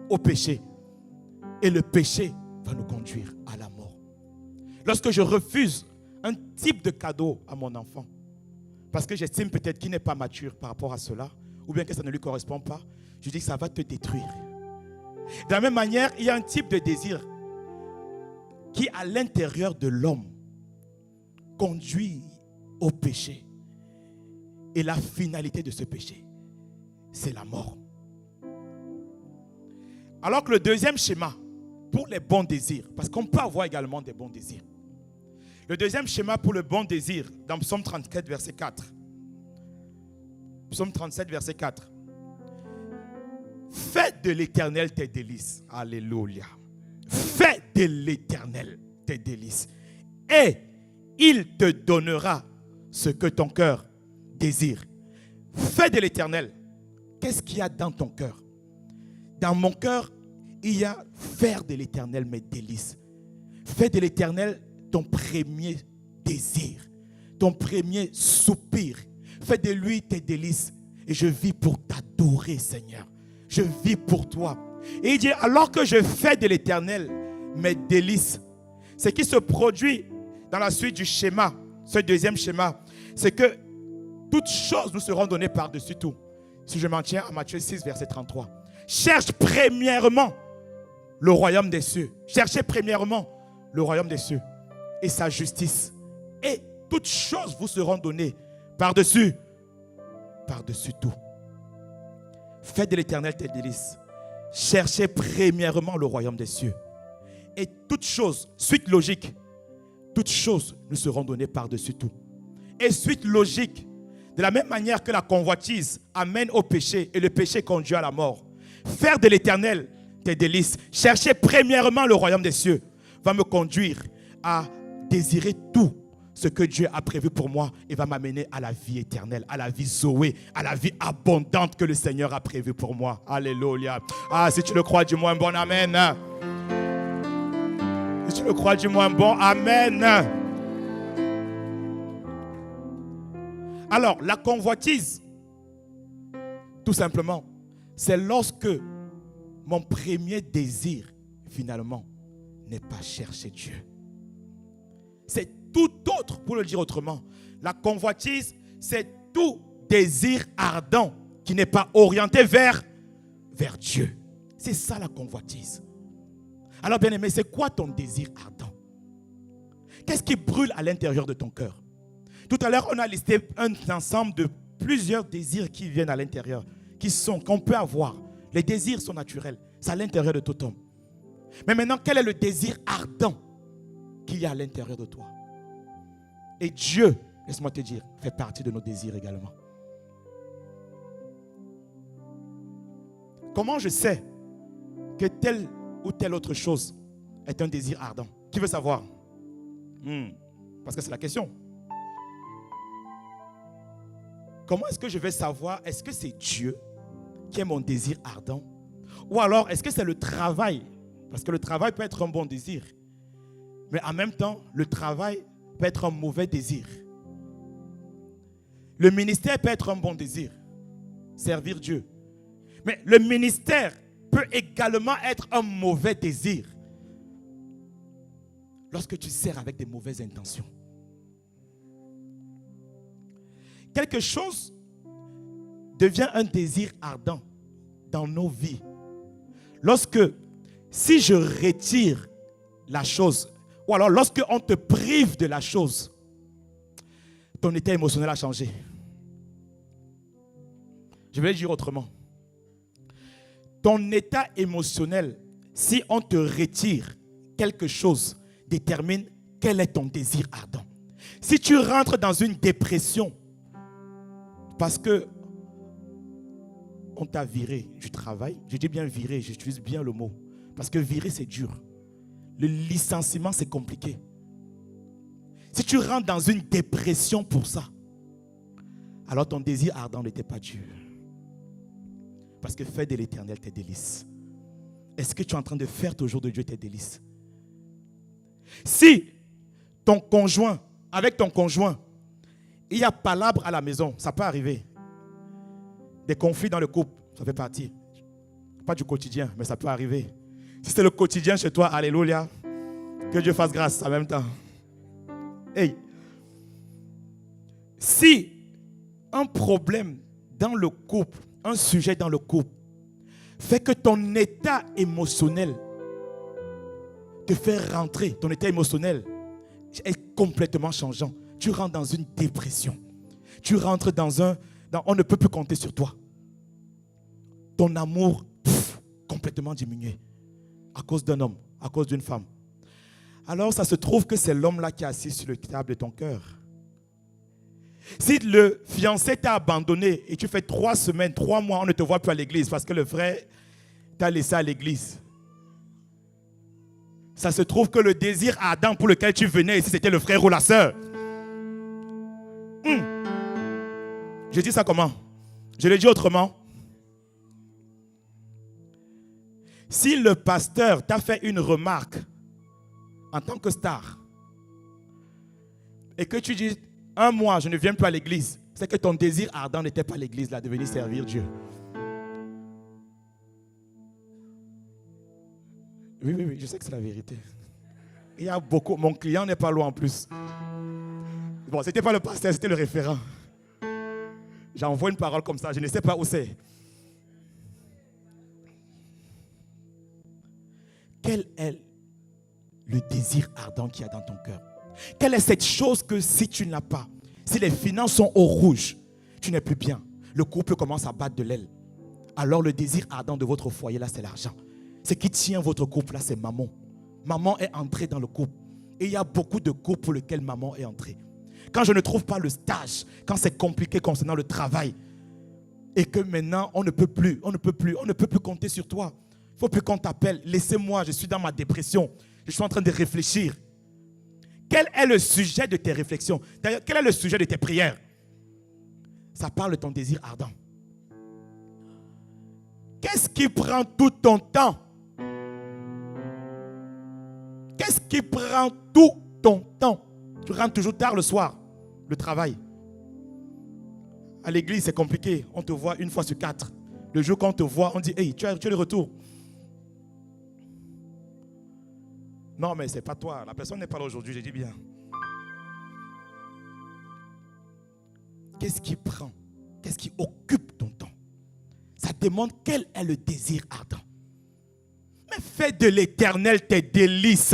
Speaker 1: au péché. Et le péché va nous conduire à la mort. Lorsque je refuse un type de cadeau à mon enfant, parce que j'estime peut-être qu'il n'est pas mature par rapport à cela, ou bien que ça ne lui correspond pas, je dis que ça va te détruire. De la même manière, il y a un type de désir qui, à l'intérieur de l'homme, conduit au péché. Et la finalité de ce péché, c'est la mort. Alors que le deuxième schéma, pour les bons désirs, parce qu'on peut avoir également des bons désirs. Le deuxième schéma pour le bon désir, dans Psaume 34, verset 4. Psaume 37, verset 4. Fais de l'Éternel tes délices. Alléluia. Fais de l'Éternel tes délices. Et il te donnera ce que ton cœur désire. Fais de l'Éternel. Qu'est-ce qu'il y a dans ton cœur? Dans mon cœur, il y a faire de l'Éternel mes délices. Fais de l'Éternel ton premier désir, ton premier soupir. Fais de lui tes délices. Et je vis pour t'adorer, Seigneur. Je vis pour toi. Et il dit, alors que je fais de l'Éternel mes délices, ce qui se produit dans la suite du schéma, ce deuxième schéma, c'est que toutes choses nous seront données par-dessus tout. Si je m'en tiens à Matthieu 6, verset 33. Cherche premièrement le royaume des cieux. Cherchez premièrement le royaume des cieux et sa justice. Et toutes choses vous seront données par-dessus tout. Faites de l'Éternel tes délices. Cherchez premièrement le royaume des cieux. Et toutes choses, suite logique, toutes choses nous seront données par-dessus tout. Et suite logique, de la même manière que la convoitise amène au péché et le péché conduit à la mort, faire de l'Éternel tes délices, chercher premièrement le royaume des cieux, va me conduire à désirer tout ce que Dieu a prévu pour moi et va m'amener à la vie éternelle, à la vie Zoé, à la vie abondante que le Seigneur a prévue pour moi. Alléluia. Ah, si tu le crois, dis-moi un bon amen. Si tu le crois, dis-moi un bon amen. Alors, la convoitise, tout simplement, c'est lorsque mon premier désir, finalement, n'est pas chercher Dieu. C'est tout autre, pour le dire autrement. La convoitise, c'est tout désir ardent qui n'est pas orienté vers Dieu. C'est ça la convoitise. Alors, bien-aimé, c'est quoi ton désir ardent? Qu'est-ce qui brûle à l'intérieur de ton cœur? Tout à l'heure, on a listé un ensemble de plusieurs désirs qui viennent à l'intérieur, qu'on peut avoir. Les désirs sont naturels. C'est à l'intérieur de tout homme. Mais maintenant, quel est le désir ardent qu'il y a à l'intérieur de toi? Et Dieu, laisse-moi te dire, fait partie de nos désirs également. Comment je sais que telle ou telle autre chose est un désir ardent? Qui veut savoir? Parce que c'est la question. Comment est-ce que je vais savoir? Est-ce que c'est Dieu qui est mon désir ardent? Ou alors, est-ce que c'est le travail? Parce que le travail peut être un bon désir. Mais en même temps, le travail peut être un mauvais désir. Le ministère peut être un bon désir. Servir Dieu. Mais le ministère peut également être un mauvais désir. Lorsque tu sers avec des mauvaises intentions. Quelque chose devient un désir ardent dans nos vies. Lorsque, si je retire la chose, ou alors lorsque on te prive de la chose, ton état émotionnel a changé. Je vais le dire autrement. Ton état émotionnel, si on te retire quelque chose, détermine quel est ton désir ardent. Si tu rentres dans une dépression, parce que on t'a viré du travail, je dis bien viré, j'utilise bien le mot, parce que virer c'est dur. Le licenciement c'est compliqué. Si tu rentres dans une dépression pour ça, alors ton désir ardent n'était pas Dieu. Parce que fais de l'Éternel tes délices. Est-ce que tu es en train de faire toujours de Dieu tes délices? Si ton conjoint, avec ton conjoint, il y a palabre à la maison, ça peut arriver. Des conflits dans le couple, ça fait partie. Pas du quotidien, mais ça peut arriver. Si c'est le quotidien chez toi, alléluia, que Dieu fasse grâce en même temps. Hey. Si un problème dans le couple, un sujet dans le couple, fait que ton état émotionnel te fait rentrer, ton état émotionnel est complètement changeant. Tu rentres dans une dépression. Tu rentres on ne peut plus compter sur toi. Ton amour, complètement diminué. À cause d'un homme, à cause d'une femme. Alors ça se trouve que c'est l'homme-là qui est assis sur le table de ton cœur. Si le fiancé t'a abandonné et tu fais 3 semaines, 3 mois, on ne te voit plus à l'église parce que le frère t'a laissé à l'église. Ça se trouve que le désir ardent pour lequel tu venais ici, c'était le frère ou la sœur. Je dis ça comment? Je le dis autrement. Si le pasteur t'a fait une remarque en tant que star et que tu dis 1 mois, je ne viens plus à l'église, c'est que ton désir ardent n'était pas l'église, là, de venir servir Dieu. Oui, je sais que c'est la vérité. Il y a beaucoup, mon client n'est pas loin en plus. Bon, c'était pas le pasteur, c'était le référent. J'envoie une parole comme ça, je ne sais pas où c'est. Quel est le désir ardent qu'il y a dans ton cœur? Quelle est cette chose que si tu ne l'as pas, si les finances sont au rouge, tu n'es plus bien. Le couple commence à battre de l'aile. Alors le désir ardent de votre foyer, là, c'est l'argent. Ce qui tient votre couple, là, c'est maman. Maman est entrée dans le couple. Et il y a beaucoup de couples pour lesquels maman est entrée. Quand je ne trouve pas le stage, quand c'est compliqué concernant le travail, et que maintenant, on ne peut plus compter sur toi. Il ne faut plus qu'on t'appelle. Laissez-moi, je suis dans ma dépression. Je suis en train de réfléchir. Quel est le sujet de tes réflexions? D'ailleurs, quel est le sujet de tes prières? Ça parle de ton désir ardent. Qu'est-ce qui prend tout ton temps? Qu'est-ce qui prend tout ton temps? Tu rentres toujours tard le soir, le travail. À l'église, c'est compliqué. On te voit une fois sur 4. Le jour qu'on te voit, on dit, hey, tu es de retour. Non, mais ce n'est pas toi. La personne n'est pas là aujourd'hui, je dis bien. Qu'est-ce qui prend? Qu'est-ce qui occupe ton temps? Ça demande quel est le désir ardent. Mais fais de l'Éternel tes délices.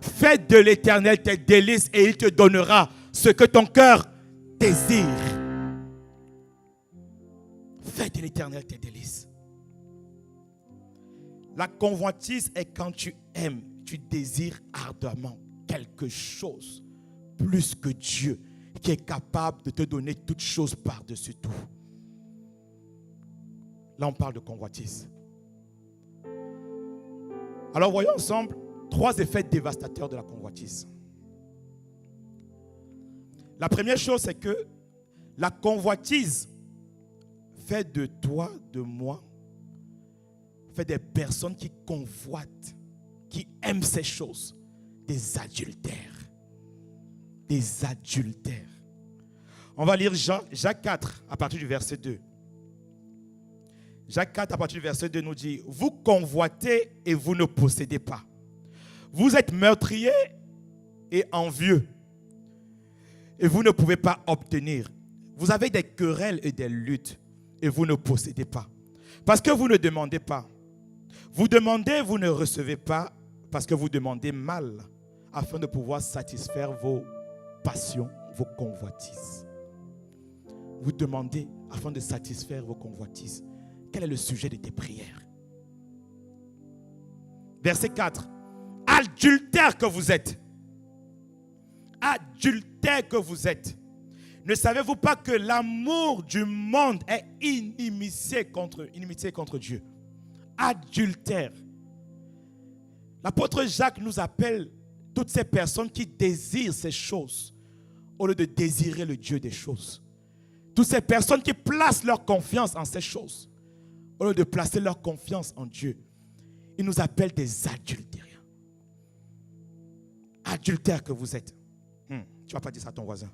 Speaker 1: Fais de l'Éternel tes délices et il te donnera ce que ton cœur désire. Fais de l'Éternel tes délices. La convoitise est quand tu aimes, tu désires ardemment quelque chose plus que Dieu qui est capable de te donner toutes choses par-dessus tout. Là, on parle de convoitise. Alors, voyons ensemble 3 effets dévastateurs de la convoitise. La première chose, c'est que la convoitise fait de toi, de moi, fait des personnes qui convoitent, qui aiment ces choses, des adultères. Des adultères. On va lire Jacques 4 à partir du verset 2. Jacques 4 à partir du verset 2 nous dit: vous convoitez et vous ne possédez pas. Vous êtes meurtriers et envieux et vous ne pouvez pas obtenir. Vous avez des querelles et des luttes et vous ne possédez pas. Parce que vous ne demandez pas. Vous demandez, vous ne recevez pas parce que vous demandez mal afin de pouvoir satisfaire vos passions, vos convoitises. Vous demandez afin de satisfaire vos convoitises. Quel est le sujet de tes prières? Verset 4. Adultère que vous êtes. Adultère que vous êtes. Ne savez-vous pas que l'amour du monde est inimitié contre Dieu? Adultère. L'apôtre Jacques nous appelle toutes ces personnes qui désirent ces choses au lieu de désirer le Dieu des choses. Toutes ces personnes qui placent leur confiance en ces choses au lieu de placer leur confiance en Dieu. Il nous appelle des adultériens. Adultères que vous êtes. Tu ne vas pas dire ça à ton voisin.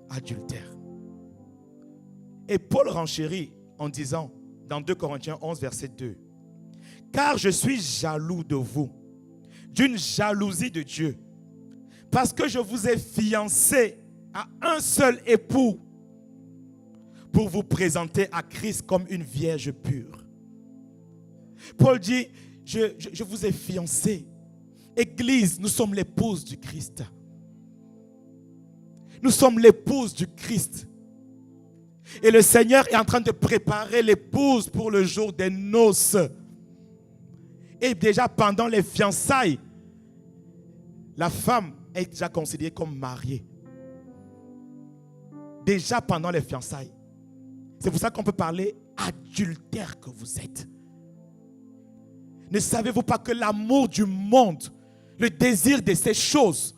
Speaker 1: Adultère. Et Paul renchérit en disant dans 2 Corinthiens 11 verset 2: car je suis jaloux de vous, d'une jalousie de Dieu, parce que je vous ai fiancé à un seul époux pour vous présenter à Christ comme une vierge pure. Paul dit, je vous ai fiancé. Église, nous sommes l'épouse du Christ. Nous sommes l'épouse du Christ. Et le Seigneur est en train de préparer l'épouse pour le jour des noces. Et déjà pendant les fiançailles, la femme est déjà considérée comme mariée. Déjà pendant les fiançailles. C'est pour ça qu'on peut parler adultère que vous êtes. Ne savez-vous pas que l'amour du monde, le désir de ces choses,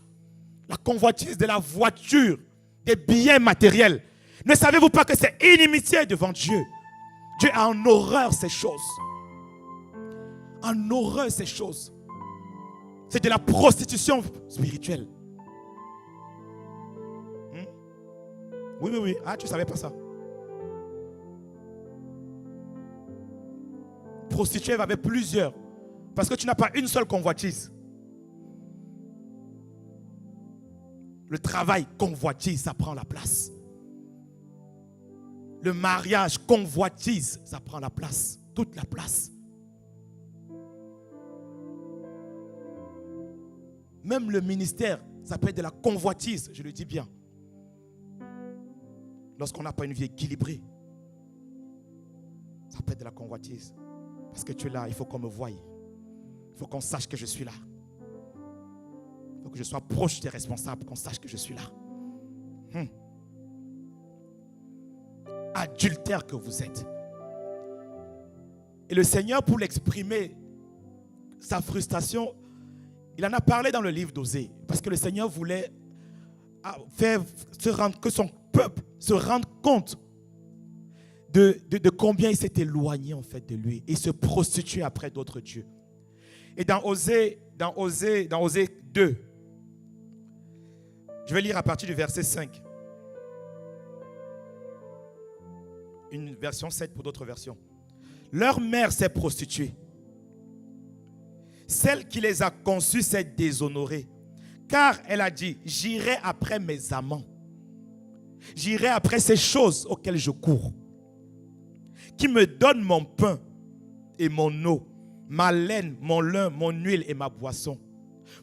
Speaker 1: la convoitise de la voiture, des biens matériels, ne savez-vous pas que c'est inimitié devant Dieu? Dieu a en horreur ces choses. En horreur ces choses. C'est de la prostitution spirituelle. Oui. Ah, tu ne savais pas ça. Prostituée avec plusieurs. Parce que tu n'as pas une seule convoitise. Le travail, convoitise, ça prend la place. Le mariage, convoitise, ça prend la place. Toute la place. Même le ministère, ça peut être de la convoitise, je le dis bien. Lorsqu'on n'a pas une vie équilibrée, ça peut être de la convoitise. Parce que tu es là, il faut qu'on me voie. Il faut qu'on sache que je suis là. Il faut que je sois proche des responsables, qu'on sache que je suis là. Adultère que vous êtes. Et le Seigneur, pour l'exprimer, sa frustration, il en a parlé dans le livre d'Osée. Parce que le Seigneur voulait faire que son peuple se rende compte de combien il s'est éloigné en fait de lui. Et se prostituer après d'autres dieux. Et dans Osée 2, je vais lire à partir du verset 5. Une version 7 pour d'autres versions. Leur mère s'est prostituée. Celle qui les a conçus s'est déshonorée. Car elle a dit, j'irai après mes amants. J'irai après ces choses auxquelles je cours. Qui me donnent mon pain et mon eau, ma laine, mon lin, mon huile et ma boisson.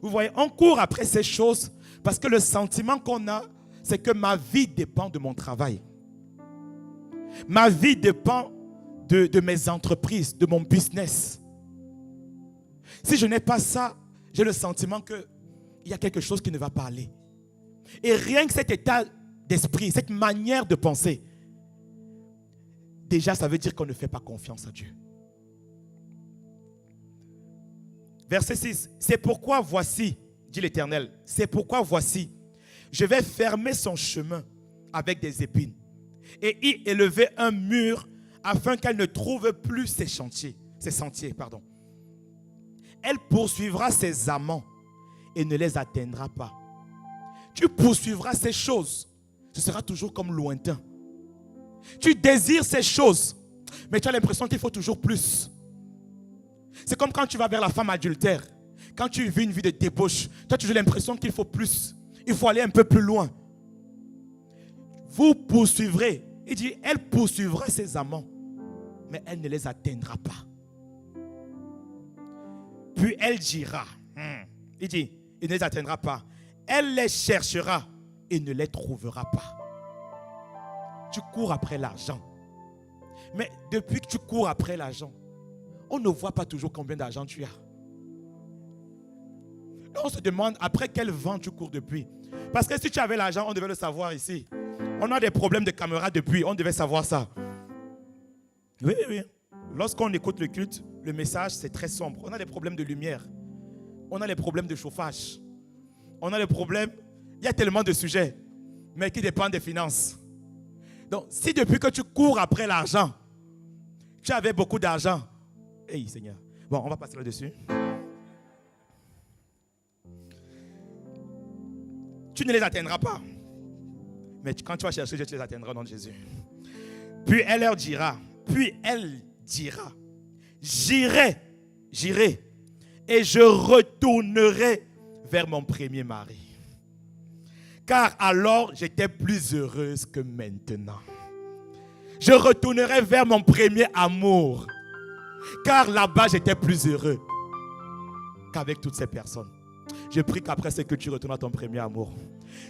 Speaker 1: Vous voyez, on court après ces choses parce que le sentiment qu'on a, c'est que ma vie dépend de mon travail. Ma vie dépend de mes entreprises, de mon business. Si je n'ai pas ça, j'ai le sentiment qu'il y a quelque chose qui ne va pas aller. Et rien que cet état d'esprit, cette manière de penser, déjà ça veut dire qu'on ne fait pas confiance à Dieu. Verset 6. C'est pourquoi voici, dit l'Éternel, c'est pourquoi voici, je vais fermer son chemin avec des épines et y élever un mur afin qu'elle ne trouve plus ses sentiers. Elle poursuivra ses amants et ne les atteindra pas. Tu poursuivras ces choses, ce sera toujours comme lointain. Tu désires ces choses, mais tu as l'impression qu'il faut toujours plus. C'est comme quand tu vas vers la femme adultère. Quand tu vis une vie de débauche, tu as toujours l'impression qu'il faut plus. Il faut aller un peu plus loin. Vous poursuivrez. Il dit, elle poursuivra ses amants, mais elle ne les atteindra pas. Puis elle dira, il dit, il ne les atteindra pas. Elle les cherchera et ne les trouvera pas. Tu cours après l'argent. Mais depuis que tu cours après l'argent, on ne voit pas toujours combien d'argent tu as. On se demande après quel vent tu cours depuis. Parce que si tu avais l'argent, on devait le savoir ici. On a des problèmes de caméra depuis, on devait savoir ça. Oui. Lorsqu'on écoute le culte, le message c'est très sombre. On a des problèmes de lumière. On a des problèmes de chauffage. On a des problèmes, il y a tellement de sujets, mais qui dépendent des finances. Donc, si depuis que tu cours après l'argent, tu avais beaucoup d'argent, hey Seigneur, bon, on va passer là-dessus. Tu ne les atteindras pas. Mais quand tu vas chercher Dieu, tu les atteindras au nom de Jésus. Puis elle leur dira, j'irai, et je retournerai vers mon premier mari. Car alors j'étais plus heureuse que maintenant. Je retournerai vers mon premier amour. Car là-bas j'étais plus heureux qu'avec toutes ces personnes. Je prie qu'après c'est que tu retournes à ton premier amour.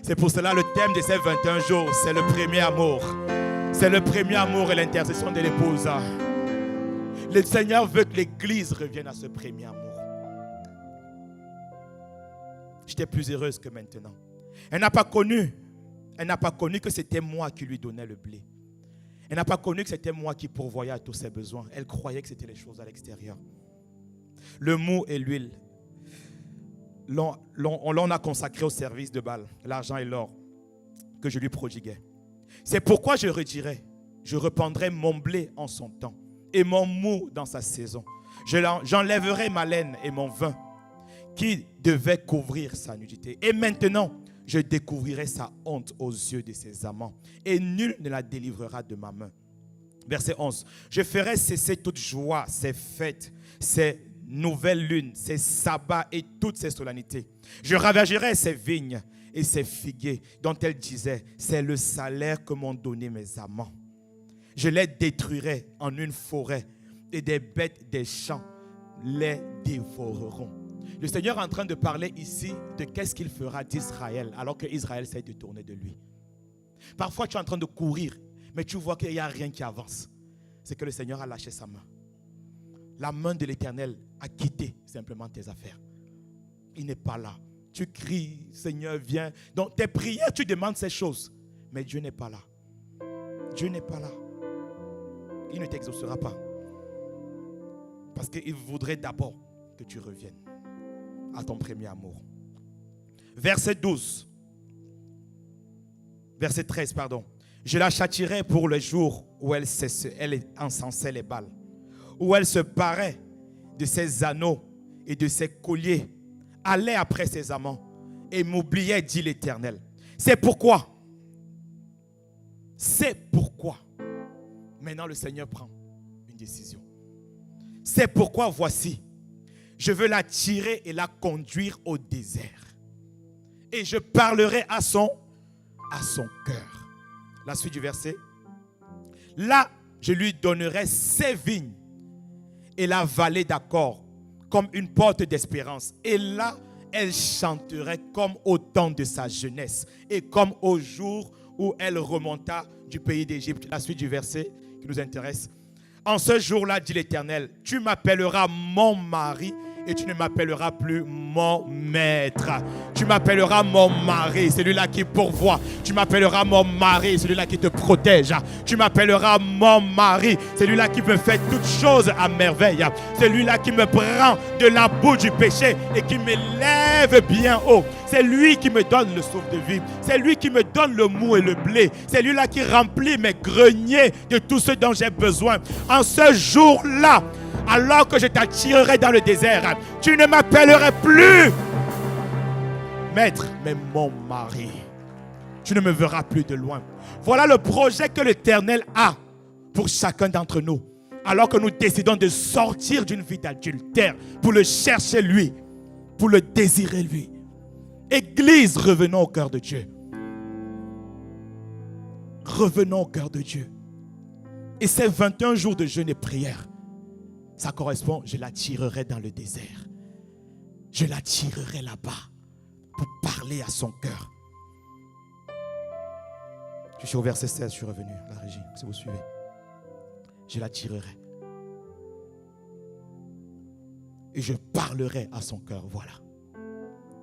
Speaker 1: C'est pour cela le thème de ces 21 jours, c'est le premier amour. C'est le premier amour et l'intercession de l'épouse. Le Seigneur veut que l'Église revienne à ce premier amour. J'étais plus heureuse que maintenant. Elle n'a pas connu que c'était moi qui lui donnais le blé. Elle n'a pas connu que c'était moi qui pourvoyais à tous ses besoins. Elle croyait que c'était les choses à l'extérieur. Le mou et l'huile, on l'en a consacré au service de Baal, l'argent et l'or que je lui prodiguais. C'est pourquoi je redirai, je reprendrai mon blé en son temps et mon mou dans sa saison. J'enlèverai ma laine et mon vin qui devait couvrir sa nudité. Et maintenant, je découvrirai sa honte aux yeux de ses amants et nul ne la délivrera de ma main. Verset 11. Je ferai cesser toute joie, ses fêtes, ses nouvelle lune, ses sabbats et toutes ses solennités. Je ravagerai ses vignes et ses figuiers, dont elle disait, c'est le salaire que m'ont donné mes amants. Je les détruirai en une forêt et des bêtes des champs les dévoreront. Le Seigneur est en train de parler ici de qu'est-ce qu'il fera d'Israël alors que Israël s'est détourné de lui. Parfois tu es en train de courir, mais tu vois qu'il n'y a rien qui avance. C'est que le Seigneur a lâché sa main. La main de l'Éternel a quitté simplement tes affaires. Il n'est pas là. Tu cries, Seigneur, viens. Dans tes prières, tu demandes ces choses. Mais Dieu n'est pas là. Dieu n'est pas là. Il ne t'exaucera pas. Parce qu'il voudrait d'abord que tu reviennes à ton premier amour. Verset 12. Verset 13, pardon. Je la châtirai pour le jour où elle encensait les Baals, où elle se parait de ses anneaux et de ses colliers, allait après ses amants et m'oubliait, dit l'Éternel. C'est pourquoi, maintenant le Seigneur prend une décision. C'est pourquoi voici, je veux la tirer et la conduire au désert. Et je parlerai à son cœur. La suite du verset. Là, je lui donnerai ses vignes et la vallée d'Accord comme une porte d'espérance. Et là, elle chanterait comme au temps de sa jeunesse et comme au jour où elle remonta du pays d'Égypte. La suite du verset qui nous intéresse. En ce jour-là, dit l'Éternel, tu m'appelleras mon mari et tu ne m'appelleras plus mon maître. Tu m'appelleras mon mari, celui-là qui pourvoit. Tu m'appelleras mon mari, celui-là qui te protège. Tu m'appelleras mon mari, celui-là qui me fait toutes choses à merveille. Celui-là qui me prend de la boue du péché et qui me lève bien haut. C'est lui qui me donne le souffle de vie. C'est lui qui me donne le mou et le blé. C'est lui-là qui remplit mes greniers de tout ce dont j'ai besoin. En ce jour-là, alors que je t'attirerai dans le désert, tu ne m'appellerais plus maître, mais mon mari. Tu ne me verras plus de loin. Voilà le projet que l'Éternel a pour chacun d'entre nous. Alors que nous décidons de sortir d'une vie d'adultère pour le chercher lui, pour le désirer lui. Église, revenons au cœur de Dieu. Revenons au cœur de Dieu. Et ces 21 jours de jeûne et prière, ça correspond, je l'attirerai dans le désert. Je l'attirerai là-bas pour parler à son cœur. Je suis au verset 16, je suis revenu, la régie, si vous suivez. Je l'attirerai. Et je parlerai à son cœur, voilà.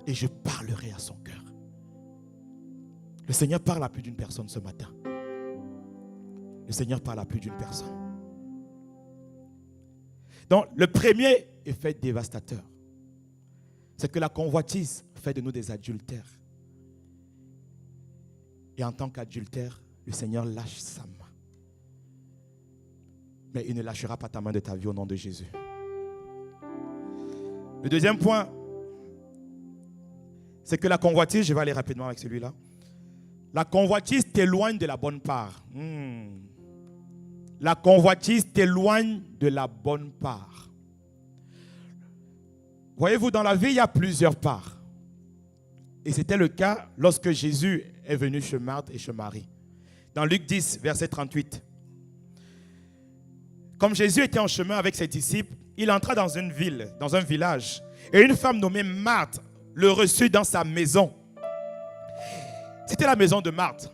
Speaker 1: Et je parlerai à son cœur. Le Seigneur parle à plus d'une personne ce matin. Le Seigneur parle à plus d'une personne. Donc, le premier effet dévastateur, c'est que la convoitise fait de nous des adultères. Et en tant qu'adultère, le Seigneur lâche sa main. Mais il ne lâchera pas ta main de ta vie au nom de Jésus. Le deuxième point, c'est que la convoitise, je vais aller rapidement avec celui-là. La convoitise t'éloigne de la bonne part. La convoitise t'éloigne de la bonne part. Voyez-vous, dans la vie, il y a plusieurs parts. Et c'était le cas lorsque Jésus est venu chez Marthe et chez Marie. Dans Luc 10, verset 38. Comme Jésus était en chemin avec ses disciples, il entra dans une ville, dans un village. Et une femme nommée Marthe le reçut dans sa maison. C'était la maison de Marthe.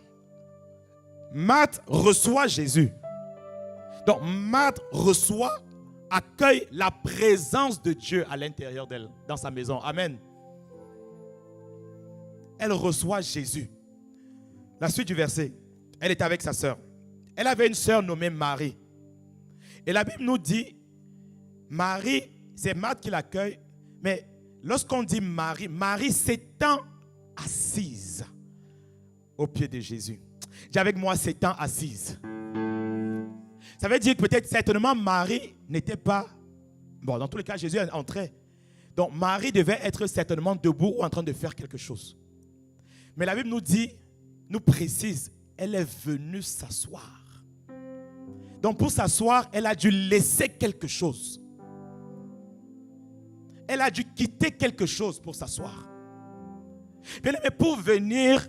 Speaker 1: Marthe reçoit Jésus. Donc Marthe accueille la présence de Dieu à l'intérieur d'elle, dans sa maison. Amen. Elle reçoit Jésus. La suite du verset, elle est avec sa sœur. Elle avait une sœur nommée Marie. Et la Bible nous dit, Marie, c'est Marthe qui l'accueille, mais lorsqu'on dit Marie, Marie s'étend assise au pied de Jésus. Dis avec moi, s'étend assise. Ça veut dire que peut-être certainement Marie n'était pas... Bon, dans tous les cas, Jésus est entré. Donc Marie devait être certainement debout ou en train de faire quelque chose. Mais la Bible nous dit, nous précise, elle est venue s'asseoir. Donc pour s'asseoir, elle a dû laisser quelque chose. Elle a dû quitter quelque chose pour s'asseoir. Bien aimé, pour venir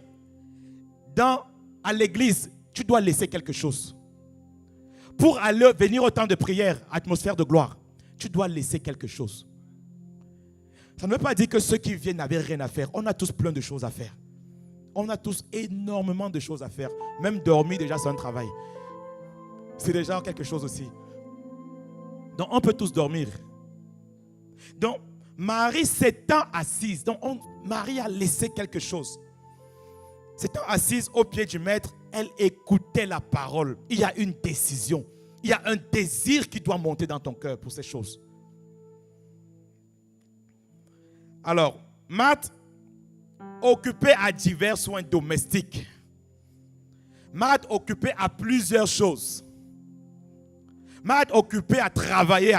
Speaker 1: à l'église, tu dois laisser quelque chose. Pour venir au temps de prière, atmosphère de gloire, tu dois laisser quelque chose. Ça ne veut pas dire que ceux qui viennent n'avaient rien à faire. On a tous plein de choses à faire. On a tous énormément de choses à faire. Même dormir, déjà, c'est un travail. C'est déjà quelque chose aussi. Donc, on peut tous dormir. Donc, Marie s'étant assise. Donc, Marie a laissé quelque chose. S'étant assise au pied du maître, elle écoutait la parole. Il y a une décision. Il y a un désir qui doit monter dans ton cœur pour ces choses. Alors, Marthe, occupée à divers soins domestiques. Marthe, occupée à plusieurs choses. Marthe, occupée à travailler.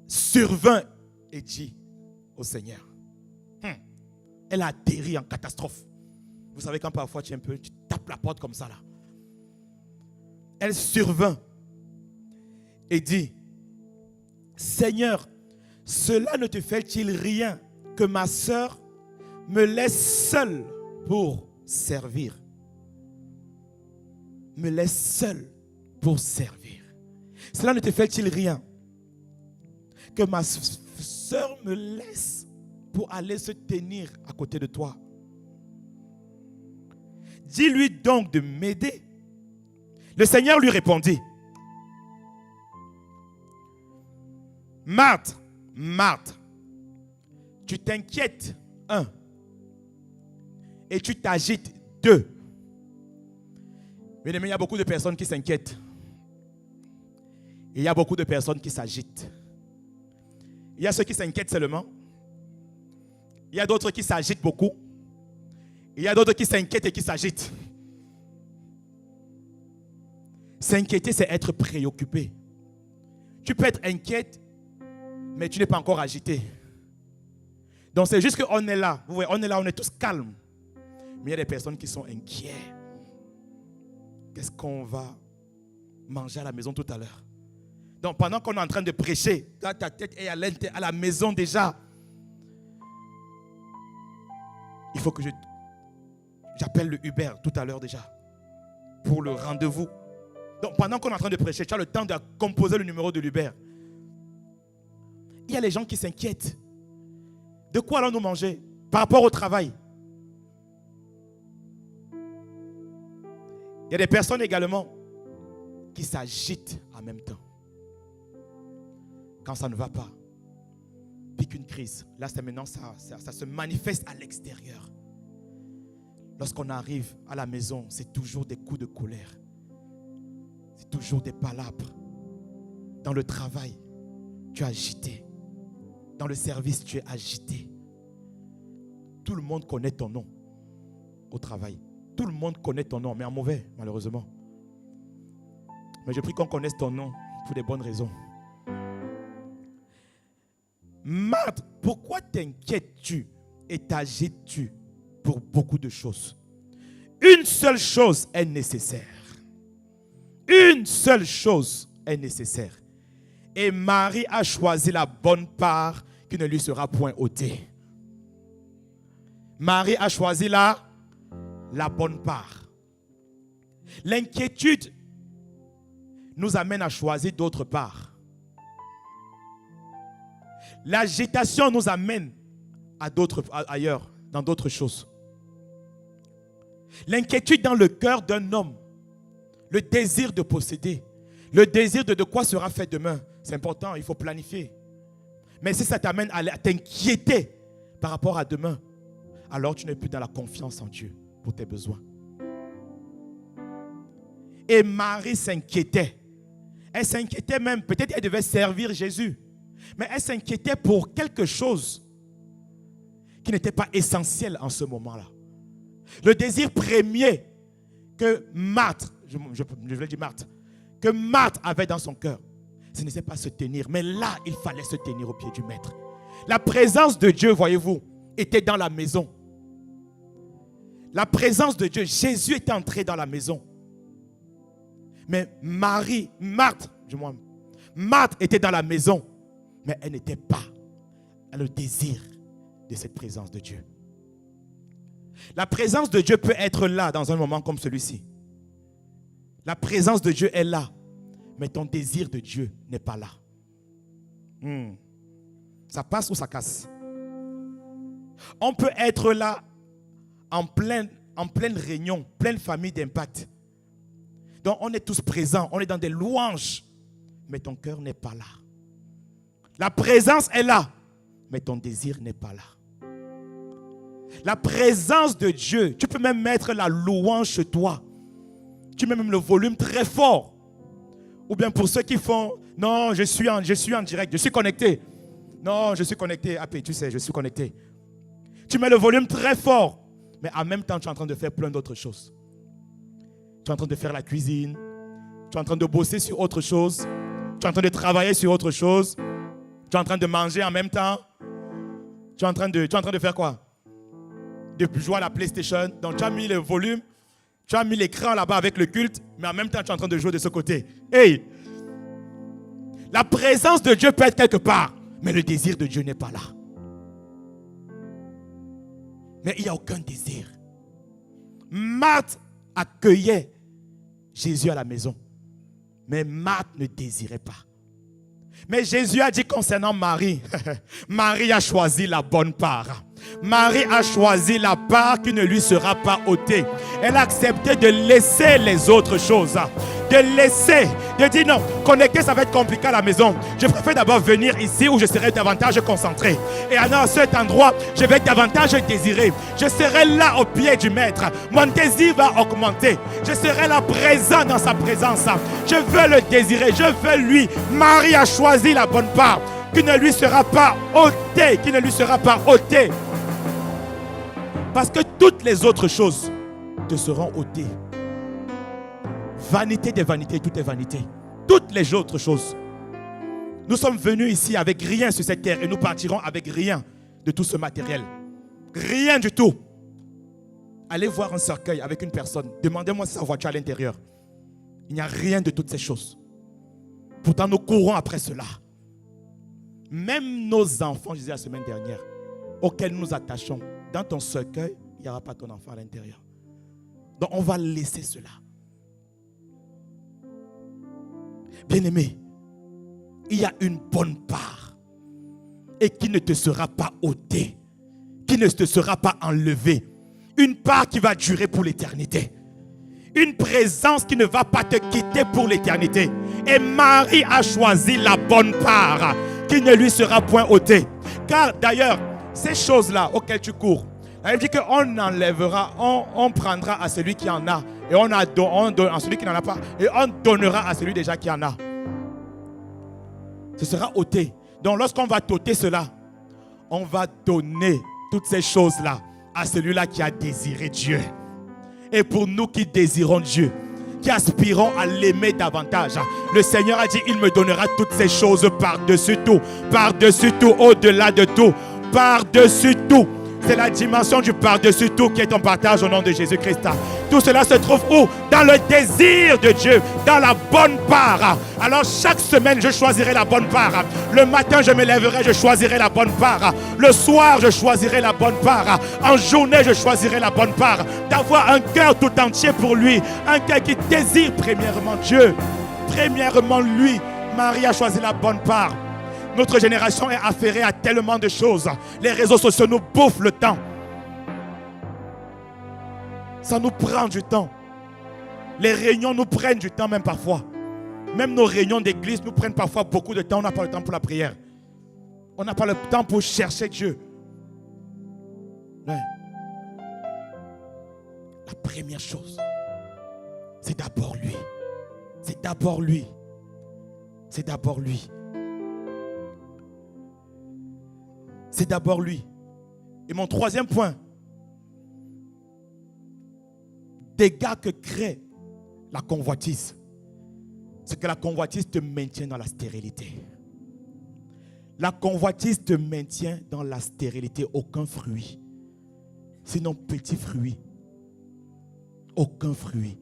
Speaker 1: Survint et dit au Seigneur. Elle a atterri en catastrophe. Vous savez quand parfois tu tapes la porte comme ça là. Elle survint et dit, Seigneur, cela ne te fait-il rien que ma sœur me laisse seule pour servir? Me laisse seule pour servir. Cela ne te fait-il rien que ma sœur me laisse pour aller se tenir à côté de toi? Dis-lui donc de m'aider. Le Seigneur lui répondit, Marthe, Marthe, tu t'inquiètes, 1, et tu t'agites, 2. Mais il y a beaucoup de personnes qui s'inquiètent. Et il y a beaucoup de personnes qui s'agitent. Il y a ceux qui s'inquiètent seulement. Il y a d'autres qui s'agitent beaucoup. Il y a d'autres qui s'inquiètent et qui s'agitent. S'inquiéter, c'est être préoccupé. Tu peux être inquiète, mais tu n'es pas encore agité. Donc c'est juste qu'on est là. Vous voyez, on est là, on est tous calmes. Mais il y a des personnes qui sont inquiètes. Qu'est-ce qu'on va manger à la maison tout à l'heure? Donc pendant qu'on est en train de prêcher, ta tête est à la maison déjà. Il faut que j'appelle le Uber tout à l'heure déjà pour le rendez-vous. Donc pendant qu'on est en train de prêcher, tu as le temps de composer le numéro de l'Uber. Il y a les gens qui s'inquiètent. De quoi allons-nous manger par rapport au travail? Il y a des personnes également qui s'agitent en même temps. Quand ça ne va pas, pique une crise. Là, c'est maintenant, ça se manifeste à l'extérieur. Lorsqu'on arrive à la maison, c'est toujours des coups de colère. C'est toujours des palabres. Dans le travail, tu es agité. Dans le service, tu es agité. Tout le monde connaît ton nom au travail. Tout le monde connaît ton nom, mais en mauvais, malheureusement. Mais je prie qu'on connaisse ton nom pour des bonnes raisons. Marthe, pourquoi t'inquiètes-tu et t'agites-tu pour beaucoup de choses? Une seule chose est nécessaire. Une seule chose est nécessaire. Et Marie a choisi la bonne part qui ne lui sera point ôtée. Marie a choisi la bonne part. L'inquiétude nous amène à choisir d'autre part. L'agitation nous amène ailleurs, dans d'autres choses. L'inquiétude dans le cœur d'un homme, le désir de posséder, le désir de quoi sera fait demain, c'est important, il faut planifier. Mais si ça t'amène à t'inquiéter par rapport à demain, alors tu n'es plus dans la confiance en Dieu pour tes besoins. Et Marie s'inquiétait. Elle s'inquiétait même, peut-être elle devait servir Jésus. Mais elle s'inquiétait pour quelque chose qui n'était pas essentiel en ce moment-là. Le désir premier que Marthe, je voulais dire Marthe, que Marthe avait dans son cœur, ce n'était pas se tenir. Mais là, il fallait se tenir au pied du maître. La présence de Dieu, voyez-vous, était dans la maison. La présence de Dieu, Jésus était entré dans la maison. Mais Marthe Marthe était dans la maison, mais elle n'était pas dans le désir de cette présence de Dieu. La présence de Dieu peut être là dans un moment comme celui-ci. La présence de Dieu est là, mais ton désir de Dieu n'est pas là. Ça passe ou ça casse? On peut être là en pleine réunion, pleine famille d'impact. Donc on est tous présents, on est dans des louanges, mais ton cœur n'est pas là. La présence est là, mais ton désir n'est pas là. La présence de Dieu, tu peux même mettre la louange chez toi. Tu mets même le volume très fort. Ou bien pour ceux qui font, non, je suis en direct, je suis connecté. Non, je suis connecté. AP, tu sais, je suis connecté. Tu mets le volume très fort, mais en même temps, tu es en train de faire plein d'autres choses. Tu es en train de faire la cuisine. Tu es en train de bosser sur autre chose. Tu es en train de travailler sur autre chose. Tu es en train de manger en même temps. Tu es en train de faire quoi? De jouer à la PlayStation. Donc, tu as mis le volume. Tu as mis l'écran là-bas avec le culte. Mais en même temps, tu es en train de jouer de ce côté. Hey! La présence de Dieu peut être quelque part. Mais le désir de Dieu n'est pas là. Mais il n'y a aucun désir. Marthe accueillait Jésus à la maison. Mais Marthe ne désirait pas. Mais Jésus a dit concernant Marie, Marie a choisi la bonne part. Marie a choisi la part qui ne lui sera pas ôtée. Elle a accepté de laisser les autres choses. De laisser, de dire non, connecter ça va être compliqué à la maison. Je préfère d'abord venir ici où je serai davantage concentré. Et à cet endroit, je vais davantage désirer. Je serai là au pied du maître. Mon désir va augmenter. Je serai là présent dans sa présence. Je veux le désirer, je veux lui. Marie a choisi la bonne part qui ne lui sera pas ôtée, qui ne lui sera pas ôtée. Parce que toutes les autres choses te seront ôtées. Vanité des vanités, tout est vanité. Toutes les autres choses. Nous sommes venus ici avec rien sur cette terre et nous partirons avec rien de tout ce matériel. Rien du tout. Allez voir un cercueil avec une personne. Demandez-moi sa voiture à l'intérieur. Il n'y a rien de toutes ces choses. Pourtant, nous courons après cela. Même nos enfants, je disais la semaine dernière, auxquels nous attachons, dans ton cercueil, il n'y aura pas ton enfant à l'intérieur. Donc, on va laisser cela. Bien-aimé, il y a une bonne part et qui ne te sera pas ôtée, qui ne te sera pas enlevée. Une part qui va durer pour l'éternité. Une présence qui ne va pas te quitter pour l'éternité. Et Marie a choisi la bonne part qui ne lui sera point ôtée. Car d'ailleurs, ces choses-là auxquelles tu cours, elle dit qu'on enlèvera, on prendra à celui qui en a. Et on donne à celui qui n'en a pas. Et on donnera à celui déjà qui en a. Ce sera ôté. Donc lorsqu'on va t'ôter cela, on va donner toutes ces choses-là à celui-là qui a désiré Dieu. Et pour nous qui désirons Dieu, qui aspirons à l'aimer davantage, le Seigneur a dit, il me donnera toutes ces choses par-dessus tout, au-delà de tout, par-dessus tout. C'est la dimension du par-dessus tout qui est en partage au nom de Jésus-Christ. Tout cela se trouve où? Dans le désir de Dieu, dans la bonne part. Alors chaque semaine, je choisirai la bonne part. Le matin, je me lèverai, je choisirai la bonne part. Le soir, je choisirai la bonne part. En journée, je choisirai la bonne part. D'avoir un cœur tout entier pour lui. Un cœur qui désire premièrement Dieu. Premièrement lui. Marie a choisi la bonne part. Notre génération est affairée à tellement de choses. Les réseaux sociaux nous bouffent le temps. Ça nous prend du temps. Les réunions nous prennent du temps même parfois. Même nos réunions d'église nous prennent parfois beaucoup de temps. On n'a pas le temps pour la prière. On n'a pas le temps pour chercher Dieu. Ouais. La première chose, c'est d'abord lui. C'est d'abord lui. C'est d'abord lui. C'est d'abord lui. Et mon troisième point, dégâts que crée la convoitise, c'est que la convoitise te maintient dans la stérilité. La convoitise te maintient dans la stérilité, aucun fruit. Sinon petit fruit. Aucun fruit.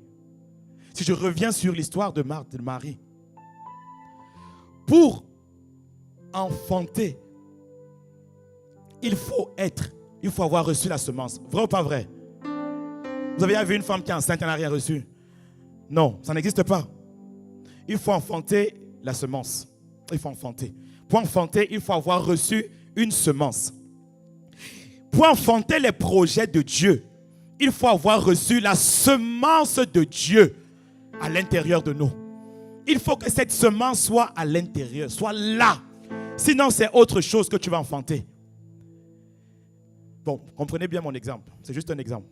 Speaker 1: Si je reviens sur l'histoire de Marthe et de Marie, Pour enfanter, il faut avoir reçu la semence. Vrai ou pas vrai? Vous avez déjà vu une femme qui est enceinte et n'a rien reçu? Non, ça n'existe pas. Il faut enfanter la semence. Il faut enfanter. Pour enfanter, il faut avoir reçu une semence. Pour enfanter les projets de Dieu, il faut avoir reçu la semence de Dieu à l'intérieur de nous. Il faut que cette semence soit à l'intérieur, soit là. Sinon, c'est autre chose que tu vas enfanter. Bon, comprenez bien mon exemple. C'est juste un exemple.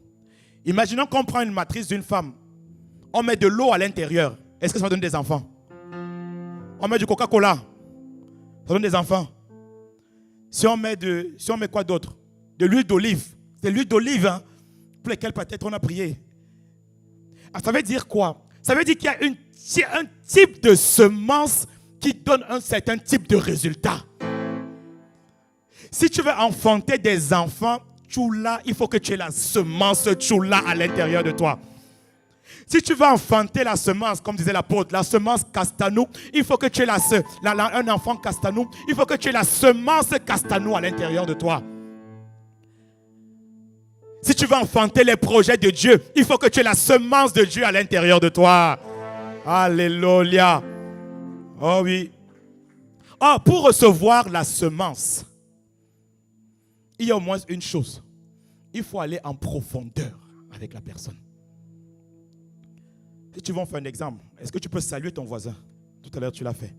Speaker 1: Imaginons qu'on prend une matrice d'une femme. On met de l'eau à l'intérieur. Est-ce que ça va donner des enfants? On met du Coca-Cola. Ça donne des enfants. Si on met quoi d'autre? De l'huile d'olive. C'est l'huile d'olive, hein, pour laquelle peut-être on a prié. Ah, ça veut dire quoi? Ça veut dire qu'il y a un type de semence qui donne un certain type de résultat. Si tu veux enfanter des enfants, Tchoula, il faut que tu aies la semence Tchoula à l'intérieur de toi. Si tu veux enfanter la semence, comme disait l'apôtre, la semence castanou, il faut que tu aies un enfant castanou, il faut que tu aies la semence castanou à l'intérieur de toi. Si tu veux enfanter les projets de Dieu, il faut que tu aies la semence de Dieu à l'intérieur de toi. Alléluia. Oh oui. Oh, pour recevoir la semence, il y a au moins une chose. Il faut aller en profondeur avec la personne. Si tu veux en faire un exemple, est-ce que tu peux saluer ton voisin? Tout à l'heure, tu l'as fait.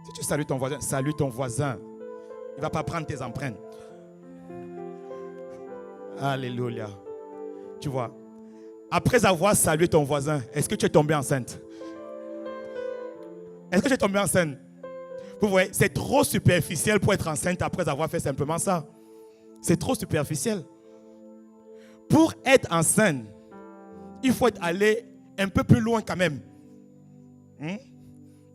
Speaker 1: Si tu salues ton voisin, salue ton voisin. Il ne va pas prendre tes empreintes. Alléluia. Tu vois, après avoir salué ton voisin, est-ce que tu es tombé enceinte? Est-ce que tu es tombé enceinte? Vous voyez, c'est trop superficiel pour être enceinte après avoir fait simplement ça. C'est trop superficiel. Pour être enceinte, il faut aller un peu plus loin quand même.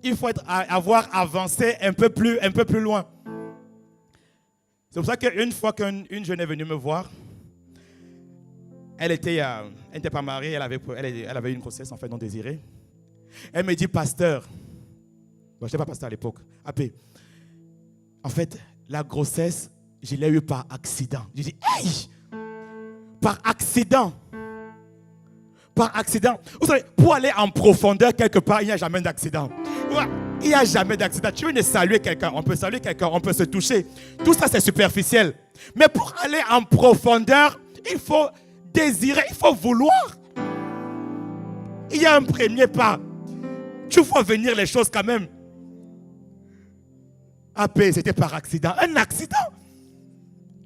Speaker 1: Il faut avoir avancé un peu plus loin. C'est pour ça qu'une fois qu'une jeune est venue me voir, elle n'était pas mariée, elle avait une grossesse en fait non désirée. Elle me dit, pasteur, bon, je n'étais pas pasteur à l'époque, AP, en fait, la grossesse, je l'ai eue par accident. Je dis, hey, par accident. Par accident. Vous savez, pour aller en profondeur quelque part, il n'y a jamais d'accident. Il n'y a jamais d'accident. Tu veux saluer quelqu'un, on peut saluer quelqu'un, on peut se toucher. Tout ça, c'est superficiel. Mais pour aller en profondeur, il faut désirer, il faut vouloir. Il y a un premier pas. Tu vois venir les choses quand même. AP, c'était par accident. Un accident.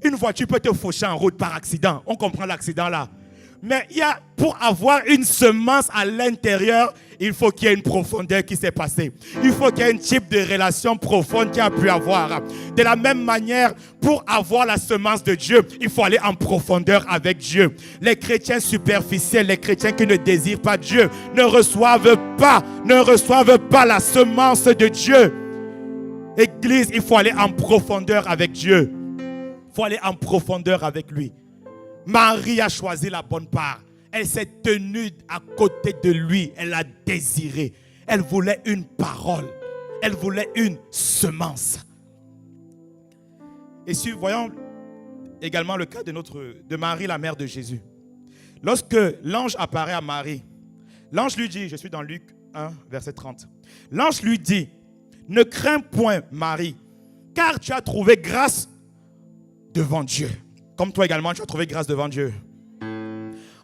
Speaker 1: Une voiture peut te faucher en route par accident. On comprend l'accident là. Mais pour avoir une semence à l'intérieur, il faut qu'il y ait une profondeur qui s'est passée. Il faut qu'il y ait un type de relation profonde qui a pu avoir. De la même manière, pour avoir la semence de Dieu, il faut aller en profondeur avec Dieu. Les chrétiens superficiels, les chrétiens qui ne désirent pas Dieu, ne reçoivent pas la semence de Dieu. Église, il faut aller en profondeur avec Dieu. Il faut aller en profondeur avec lui. Marie a choisi la bonne part. Elle s'est tenue à côté de lui. Elle a désiré. Elle voulait une parole. Elle voulait une semence. Et si voyons également le cas de Marie, la mère de Jésus. Lorsque l'ange apparaît à Marie, l'ange lui dit, je suis dans Luc 1, verset 30. L'ange lui dit, ne crains point Marie, car tu as trouvé grâce devant Dieu. Comme toi également, tu as trouvé grâce devant Dieu.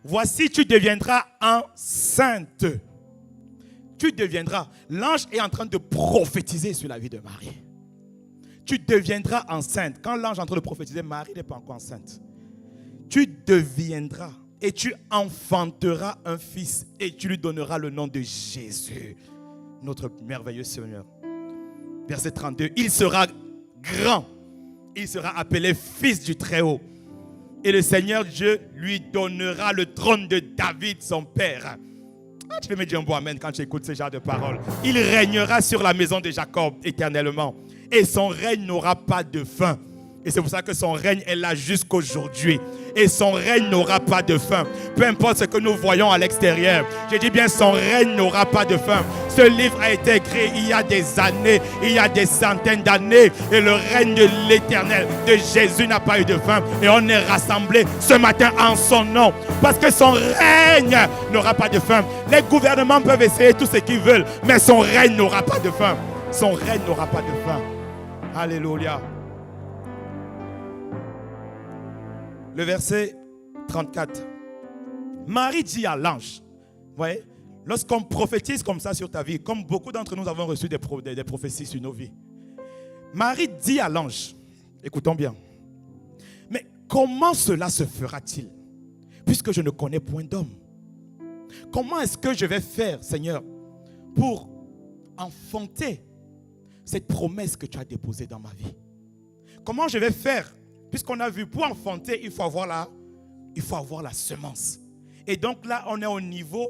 Speaker 1: Voici, tu deviendras enceinte. Tu deviendras. L'ange est en train de prophétiser sur la vie de Marie. Tu deviendras enceinte. Quand l'ange est en train de prophétiser, Marie n'est pas encore enceinte. Tu deviendras et tu enfanteras un fils et tu lui donneras le nom de Jésus, notre merveilleux Seigneur. Verset 32. Il sera grand. Il sera appelé fils du Très-Haut. Et le Seigneur Dieu lui donnera le trône de David, son père. Tu peux me dire un bon amen quand tu écoutes ce genre de paroles. Il régnera sur la maison de Jacob éternellement. Et son règne n'aura pas de fin. Et c'est pour ça que son règne est là jusqu'aujourd'hui. Et son règne n'aura pas de fin. Peu importe ce que nous voyons à l'extérieur. Je dis bien, son règne n'aura pas de fin. Ce livre a été écrit il y a des années, il y a des centaines d'années. Et le règne de l'Éternel, de Jésus n'a pas eu de fin. Et on est rassemblés ce matin en son nom. Parce que son règne n'aura pas de fin. Les gouvernements peuvent essayer tout ce qu'ils veulent, mais son règne n'aura pas de fin. Son règne n'aura pas de fin. Alléluia. Le verset 34. Marie dit à l'ange, vous voyez, lorsqu'on prophétise comme ça sur ta vie, comme beaucoup d'entre nous avons reçu des prophéties sur nos vies, Marie dit à l'ange, écoutons bien, mais comment cela se fera-t-il, puisque je ne connais point d'homme? Comment est-ce que je vais faire, Seigneur, pour enfanter cette promesse que tu as déposée dans ma vie? Comment je vais faire? Puisqu'on a vu, pour enfanter, il faut avoir la semence. Et donc là, on est au niveau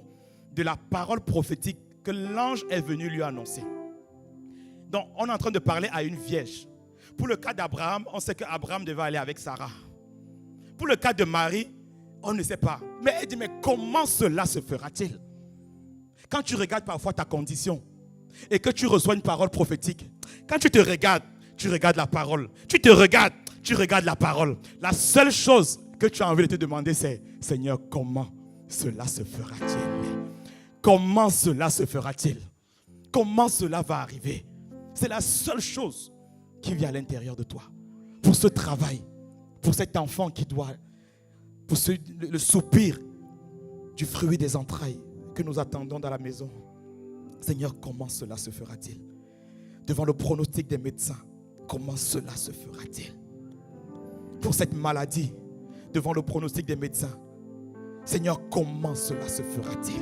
Speaker 1: de la parole prophétique que l'ange est venu lui annoncer. Donc, on est en train de parler à une vierge. Pour le cas d'Abraham, on sait qu'Abraham devait aller avec Sarah. Pour le cas de Marie, on ne sait pas. Mais elle dit, mais comment cela se fera-t-il? Quand tu regardes parfois ta condition et que tu reçois une parole prophétique, quand tu te regardes, tu regardes la parole. Tu te regardes, tu regardes la parole. La seule chose que tu as envie de te demander, c'est, Seigneur, comment cela se fera-t-il? Comment cela se fera-t-il? Comment cela va arriver? C'est la seule chose qui vient à l'intérieur de toi. Pour ce travail, pour cet enfant qui doit, pour le soupir du fruit des entrailles que nous attendons dans la maison. Seigneur, comment cela se fera-t-il? Devant le pronostic des médecins, comment cela se fera-t-il? Pour cette maladie, devant le pronostic des médecins, Seigneur, comment cela se fera-t-il?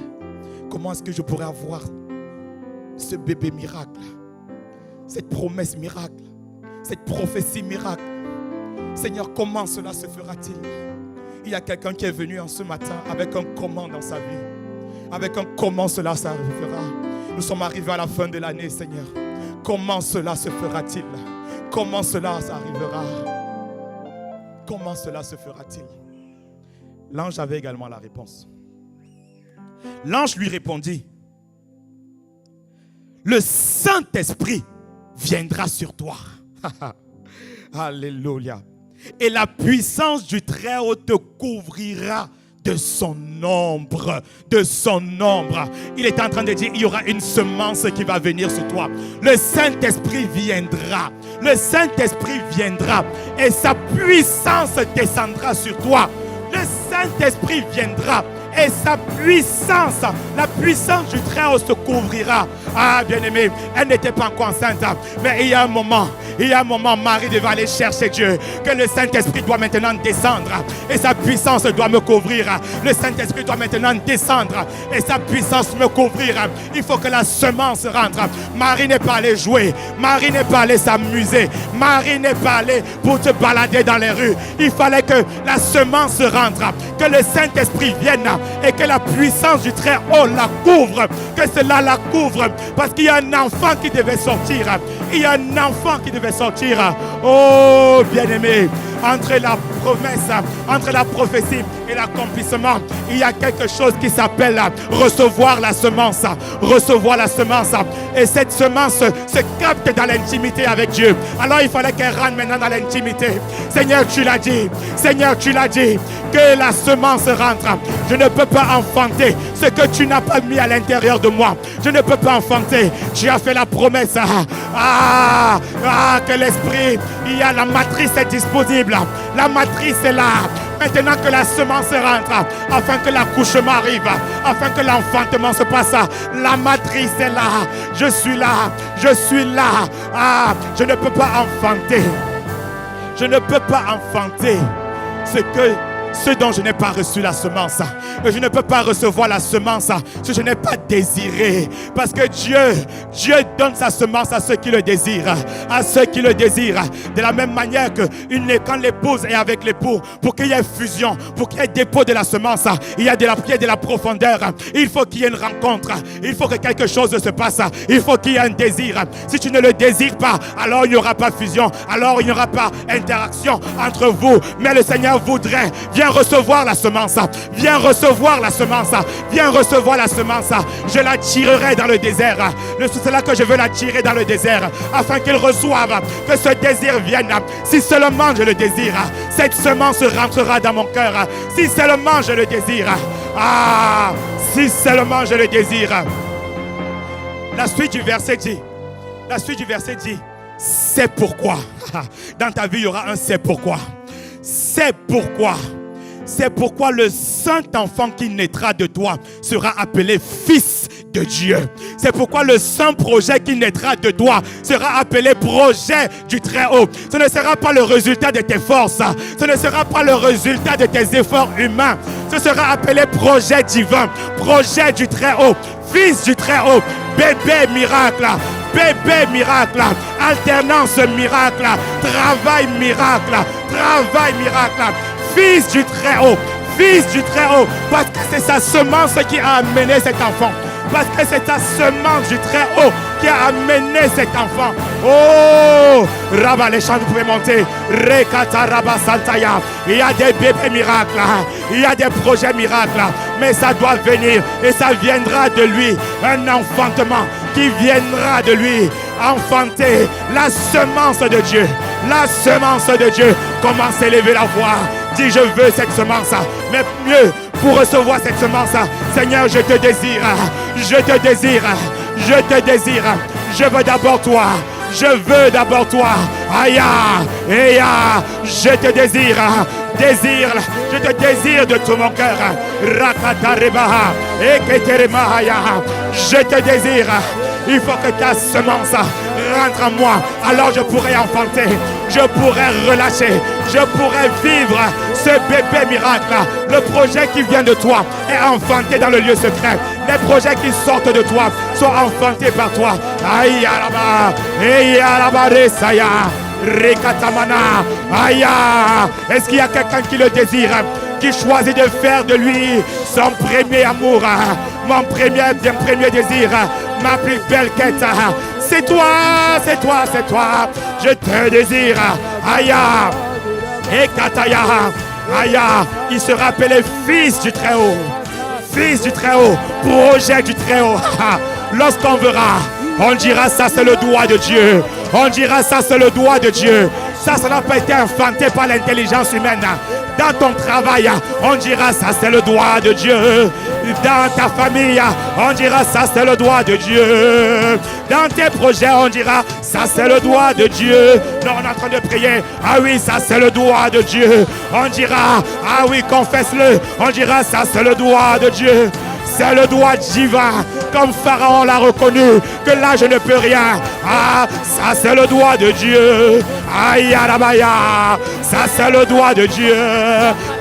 Speaker 1: Comment est-ce que je pourrais avoir ce bébé miracle, cette promesse miracle, cette prophétie miracle? Seigneur, comment cela se fera-t-il? Il y a quelqu'un qui est venu en ce matin avec un comment dans sa vie, avec un comment cela s'arrivera. Nous sommes arrivés à la fin de l'année, Seigneur. Comment cela se fera-t-il? Comment cela s'arrivera? Comment cela se fera-t-il? L'ange avait également la réponse. L'ange lui répondit, le Saint-Esprit viendra sur toi. Alléluia. Et la puissance du Très-Haut te couvrira de son ombre, de son ombre. Il est en train de dire, il y aura une semence qui va venir sur toi. Le Saint-Esprit viendra. Le Saint-Esprit viendra et sa puissance descendra sur toi. Le Saint-Esprit viendra et sa puissance, la puissance du Très-Haut se couvrira. Ah, bien-aimé, elle n'était pas encore enceinte, mais il y a un moment, Marie devait aller chercher Dieu, que le Saint-Esprit doit maintenant descendre et sa puissance doit me couvrir. Le Saint-Esprit doit maintenant descendre et sa puissance me couvrir. Il faut que la semence rentre. Marie n'est pas allée jouer, Marie n'est pas allée s'amuser, Marie n'est pas allée pour te balader dans les rues. Il fallait que la semence rentre, que le Saint-Esprit vienne et que la puissance du Très-Haut la couvre, que cela la couvre, parce qu'il y a un enfant qui devait sortir. Il y a un enfant qui devait sortir. Oh, bien-aimé, entre la promesse, entre la prophétie et l'accomplissement, il y a quelque chose qui s'appelle recevoir la semence. Recevoir la semence. Et cette semence se capte dans l'intimité avec Dieu. Alors il fallait qu'elle rentre maintenant dans l'intimité. Seigneur, tu l'as dit. Seigneur, tu l'as dit. Que la semence rentre. Je ne peux pas enfanter ce que tu n'as pas mis à l'intérieur de moi. Je ne peux pas enfanter. Tu as fait la promesse. Que l'esprit, il y a la matrice est disponible. La matrice est là. Maintenant que la semence rentre, afin que l'accouchement arrive, afin que l'enfantement se passe, la matrice est là. Je suis là. Je suis là. Je ne peux pas enfanter. Je ne peux pas enfanter ce dont je n'ai pas reçu la semence. Je ne peux pas recevoir la semence si je n'ai pas désiré. Parce que Dieu donne sa semence à ceux qui le désirent. À ceux qui le désirent. De la même manière que quand l'épouse est avec l'époux, pour qu'il y ait fusion, pour qu'il y ait dépôt de la semence, il y a de la profondeur. Il faut qu'il y ait une rencontre. Il faut que quelque chose se passe. Il faut qu'il y ait un désir. Si tu ne le désires pas, alors il n'y aura pas fusion. Alors il n'y aura pas interaction entre vous. Mais le Seigneur voudrait, Viens recevoir la semence. Viens recevoir la semence. Viens recevoir la semence. Je la tirerai dans le désert. C'est cela que je veux la tirer dans le désert, afin qu'il reçoive, que ce désir vienne. Si seulement je le désire, cette semence rentrera dans mon cœur. Si seulement je le désire. Ah, si seulement je le désire. La suite du verset dit, c'est pourquoi. Dans ta vie, il y aura un c'est pourquoi. C'est pourquoi. C'est pourquoi le saint enfant qui naîtra de toi sera appelé fils de Dieu. C'est pourquoi le saint projet qui naîtra de toi sera appelé projet du Très-Haut. Ce ne sera pas le résultat de tes forces. Ce ne sera pas le résultat de tes efforts humains. Ce sera appelé projet divin, projet du Très-Haut, fils du Très-Haut, bébé miracle. Bébé miracle, alternance miracle, travail miracle, fils du Très-Haut, fils du Très-Haut, parce que c'est sa semence qui a amené cet enfant. Parce que c'est ta semence du Très-Haut qui a amené cet enfant. Oh, Rabba, les chants, vous pouvez monter. Rekata Rabba Santaya. Il y a des bébés miracles, il y a des projets miracles, mais ça doit venir et ça viendra de lui. Un enfantement qui viendra de lui. Enfanter la semence de Dieu. La semence de Dieu. Commence à élever la voix. Dis, je veux cette semence. Mais mieux, pour recevoir cette semence, Seigneur, je te désire. Je te désire. Je te désire. Je veux d'abord toi. Je veux d'abord toi. Aïe, aïe, je te désire. Désire, je te désire de tout mon cœur. Rakatarebaha, Eketeremahaya. Je te désire. Il faut que ta semence rentre en moi. Alors je pourrai enfanter. Je pourrai relâcher. Je pourrai vivre ce bébé miracle. Le projet qui vient de toi est enfanté dans le lieu secret. Les projets qui sortent de toi sont enfantés par toi. Aïe, alaba, aïe, alaba, resaya. Rekatamana, aïe. Est-ce qu'il y a quelqu'un qui le désire, qui choisit de faire de lui son premier amour, mon premier désir, ma plus belle quête? C'est toi, c'est toi, c'est toi. Je te désire. Aïe. Et Kataya. Aïe. Il sera appelé fils du Très-Haut. Fils du Très-Haut. Projet du Très-Haut. Lorsqu'on verra, on dira ça c'est le doigt de Dieu. On dira ça c'est le doigt de Dieu. Ça n'a pas été inventé par l'intelligence humaine. Dans ton travail, on dira ça c'est le doigt de Dieu. Dans ta famille, on dira ça c'est le doigt de Dieu. Dans tes projets, on dira ça c'est le doigt de Dieu. Non, on est en train de prier. Ah oui, ça c'est le doigt de Dieu. On dira, ah oui, confesse-le. On dira ça c'est le doigt de Dieu. C'est le doigt divin, comme Pharaon l'a reconnu, que là je ne peux rien. Ah, ça c'est le doigt de Dieu. Aïe, alabaya, ça c'est le doigt de Dieu.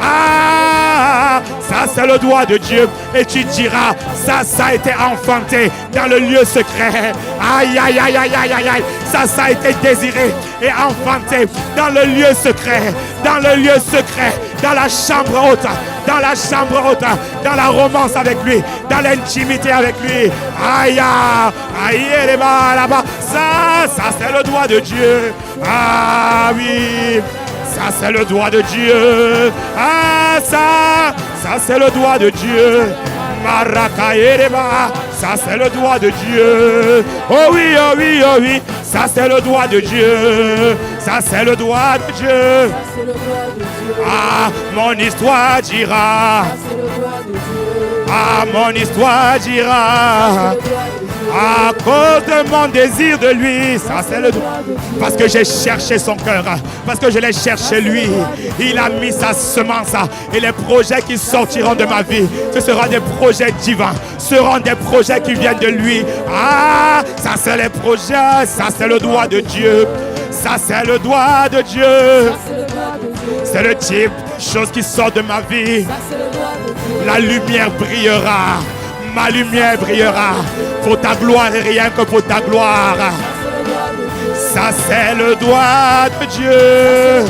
Speaker 1: Ah, ça c'est le doigt de Dieu. Et tu diras, ça a été enfanté dans le lieu secret. Aïe, aïe, aïe, aïe, aïe, aïe, aïe. Ça a été désiré et enfanté dans le lieu secret. Dans le lieu secret, dans la chambre haute. Dans la chambre haute, dans la romance avec lui, dans l'intimité avec lui. Aïe, aïe, là-bas. Ça c'est le doigt de Dieu. Ah oui, ça c'est le doigt de Dieu. Ah ça c'est le doigt de Dieu. Marakaereba, ça c'est le doigt de Dieu. Oh oui, oh oui, oh oui, ça c'est le doigt de Dieu. Ça c'est le doigt de Dieu. Ah, mon histoire dira. Ah, mon histoire dira. À cause de mon désir de lui, ça c'est le doigt. Parce que j'ai cherché son cœur, parce que je l'ai cherché lui. Il a mis sa semence et les projets qui sortiront de ma vie, ce seront des projets divins, seront des projets qui viennent de lui. Ah, ça c'est les projets, ça c'est le doigt de Dieu. Ça c'est le doigt de Dieu. C'est le type de chose qui sort de ma vie. La lumière brillera. Ma lumière brillera. Pour ta gloire et rien que pour ta gloire. Ça c'est le doigt de Dieu.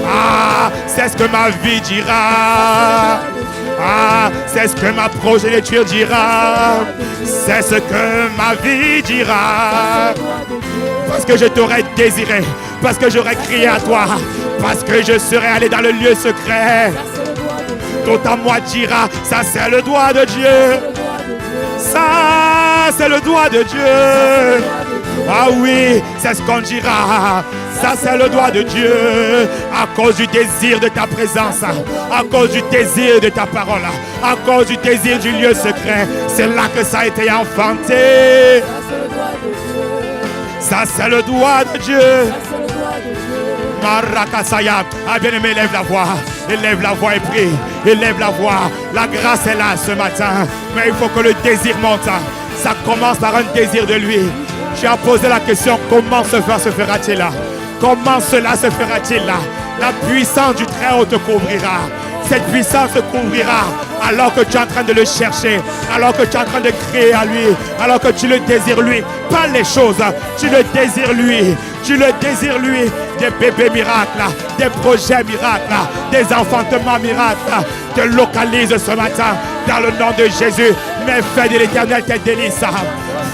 Speaker 1: Ah, c'est ce que ma vie dira. Ah, c'est ce que ma progéniture dira. C'est ce que ma vie dira. Parce que je t'aurais désiré. Parce que j'aurais crié à toi. Parce que je serais allé dans le lieu secret. Tout à moi dira, ça c'est le doigt de Dieu. Ça c'est le doigt de Dieu. Ah oui, c'est ce qu'on dira. Ça c'est le doigt de Dieu. À cause du désir de ta présence, à cause du désir de ta parole, à cause du désir du lieu secret. C'est là que ça a été enfanté. Ça c'est le doigt de Dieu. Marakasaya. Ah bien aimé, élève la voix. Élève la voix et prie. Élève la voix. La grâce est là ce matin. Mais il faut que le désir monte. Ça commence par un désir de lui. Tu as posé la question, comment se fera-t-il là? Comment cela se fera-t-il là? La puissance du Très-Haut te couvrira. Cette puissance te couvrira alors que tu es en train de le chercher, alors que tu es en train de crier à lui, alors que tu le désires lui. Pas les choses, tu le désires lui. Tu le désires lui. Des bébés miracles, des projets miracles, des enfantements miracles te localisent ce matin dans le nom de Jésus. Mais fais de l'Éternel tes délices.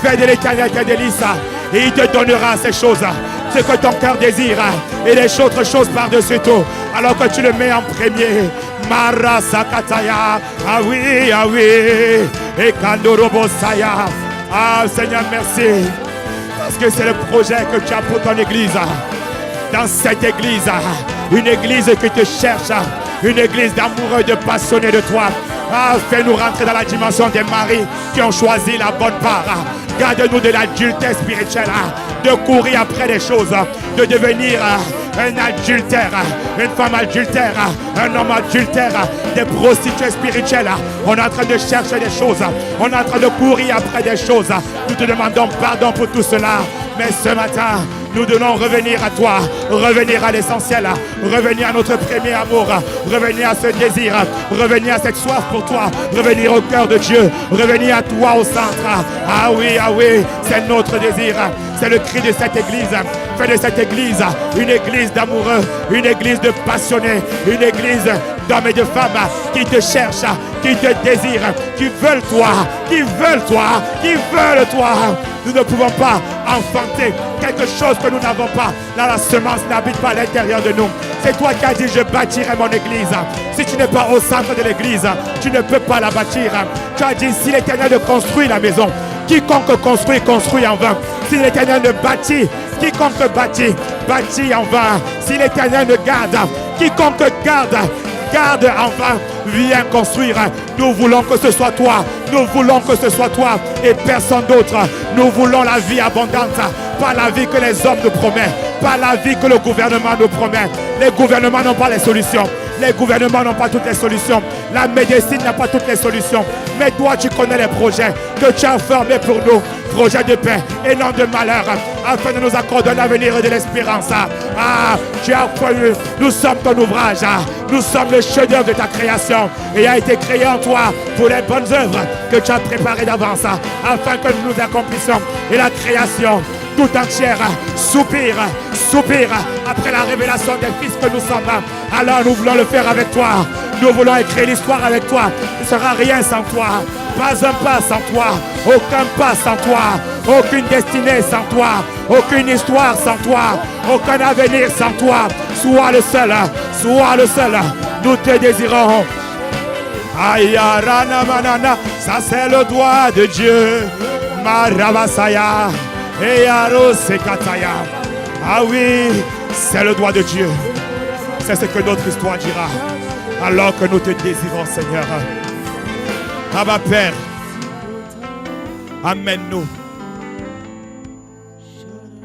Speaker 1: Fais de l'Éternel tes délices. Et il te donnera ces choses, ce que ton cœur désire, et les autres choses par-dessus tout, alors que tu le mets en premier. Marasakataya. Ah oui, ah oui. Et Kandorobosaya. Ah Seigneur, merci. Parce que c'est le projet que tu as pour ton église. Dans cette église, une église qui te cherche, une église d'amoureux, de passionnés de toi. Ah, fais-nous rentrer dans la dimension des maris qui ont choisi la bonne part. Garde-nous de l'adultère spirituel, de courir après les choses, de devenir un adultère, une femme adultère, un homme adultère, des prostituées spirituelles. On est en train de chercher des choses, on est en train de courir après des choses. Nous te demandons pardon pour tout cela. Mais ce matin, nous devons revenir à toi, revenir à l'essentiel, revenir à notre premier amour, revenir à ce désir, revenir à cette soif pour toi, revenir au cœur de Dieu, revenir à toi au centre. Ah oui, c'est notre désir, c'est le cri de cette église. Fais de cette église une église d'amoureux, une église de passionnés, une église d'hommes et de femmes qui te cherchent, qui te désirent, qui veulent toi, qui veulent toi, qui veulent toi. Nous ne pouvons pas enfanter quelque chose que nous n'avons pas. Là, la semence n'habite pas à l'intérieur de nous. C'est toi qui as dit, je bâtirai mon église. Si tu n'es pas au centre de l'église, tu ne peux pas la bâtir. Tu as dit, si l'Éternel construit la maison, quiconque construit, construit en vain. Si l'Éternel ne bâtit, quiconque bâtit, bâtit en vain. Si l'Éternel ne garde, quiconque garde, garde en vain. Viens construire. Nous voulons que ce soit toi. Nous voulons que ce soit toi et personne d'autre. Nous voulons la vie abondante. Pas la vie que les hommes nous promettent. Pas la vie que le gouvernement nous promet. Les gouvernements n'ont pas les solutions. Les gouvernements n'ont pas toutes les solutions. La médecine n'a pas toutes les solutions. Mais toi, tu connais les projets que tu as formés pour nous. Projets de paix et non de malheur. Afin de nous accorder l'avenir et de l'espérance. Ah, tu as connu. Nous sommes ton ouvrage. Nous sommes le chef-d'œuvre de ta création. Et a été créé en toi pour les bonnes œuvres que tu as préparées d'avance. Afin que nous nous accomplissions. Et la création tout entière soupire après la révélation des fils que nous sommes. Alors nous voulons le faire avec toi. Nous voulons écrire l'histoire avec toi. Il ne sera rien sans toi. Pas un pas sans toi. Aucun pas sans toi. Aucune destinée sans toi. Aucune histoire sans toi. Aucun avenir sans toi. Sois le seul. Sois le seul. Nous te désirons. Ayarana manana. Ça c'est le doigt de Dieu. Maravasaya. Ah oui, c'est le doigt de Dieu. C'est ce que notre histoire dira. Alors que nous te désirons, Seigneur. Abba Père, amène-nous.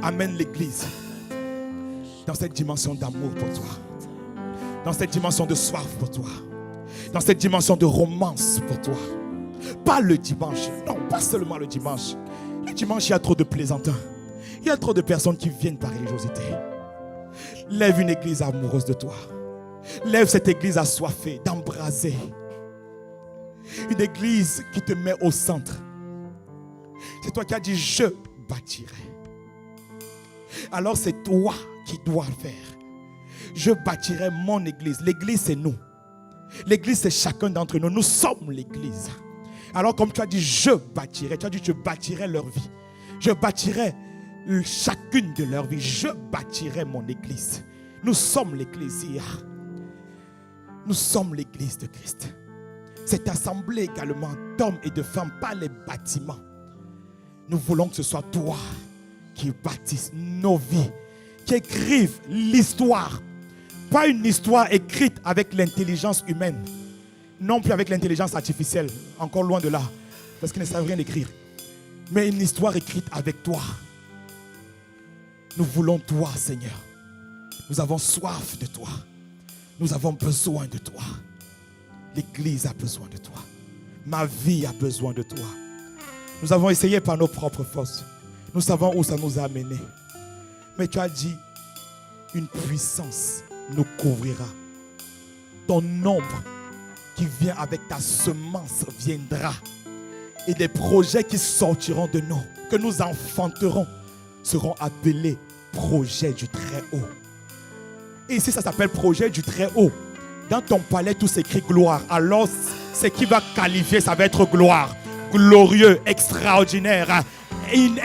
Speaker 1: Amène l'Église dans cette dimension d'amour pour toi. Dans cette dimension de soif pour toi. Dans cette dimension de romance pour toi. Pas le dimanche. Non, pas seulement le dimanche. Le dimanche, il y a trop de plaisantins. Il y a trop de personnes qui viennent par religiosité. Lève une église amoureuse de toi. Lève cette église assoiffée, d'embraser. Une église qui te met au centre. C'est toi qui as dit, je bâtirai. Alors c'est toi qui dois le faire. Je bâtirai mon église. L'église, c'est nous. L'église, c'est chacun d'entre nous. Nous sommes l'église. Alors comme tu as dit, je bâtirai. Tu as dit, je bâtirai leur vie. Je bâtirai chacune de leur vie. Je bâtirai mon église. Nous sommes l'ecclésia. Nous sommes l'église de Christ. Cette assemblée également d'hommes et de femmes, pas les bâtiments. Nous voulons que ce soit toi qui bâtisse nos vies, qui écrive l'histoire. Pas une histoire écrite avec l'intelligence humaine, non plus avec l'intelligence artificielle, encore loin de là, parce qu'ils ne savent rien écrire. Mais une histoire écrite avec toi. Nous voulons toi, Seigneur. Nous avons soif de toi. Nous avons besoin de toi. L'Église a besoin de toi. Ma vie a besoin de toi. Nous avons essayé par nos propres forces. Nous savons où ça nous a amenés. Mais tu as dit, une puissance nous couvrira. Ton ombre qui vient avec ta semence viendra. Et des projets qui sortiront de nous, que nous enfanterons, seront appelés projets du Très-Haut. Et ici, ça s'appelle projet du Très-Haut. Dans ton palais, tout s'écrit gloire. Alors, ce qui va qualifier, ça va être gloire. Glorieux, extraordinaire,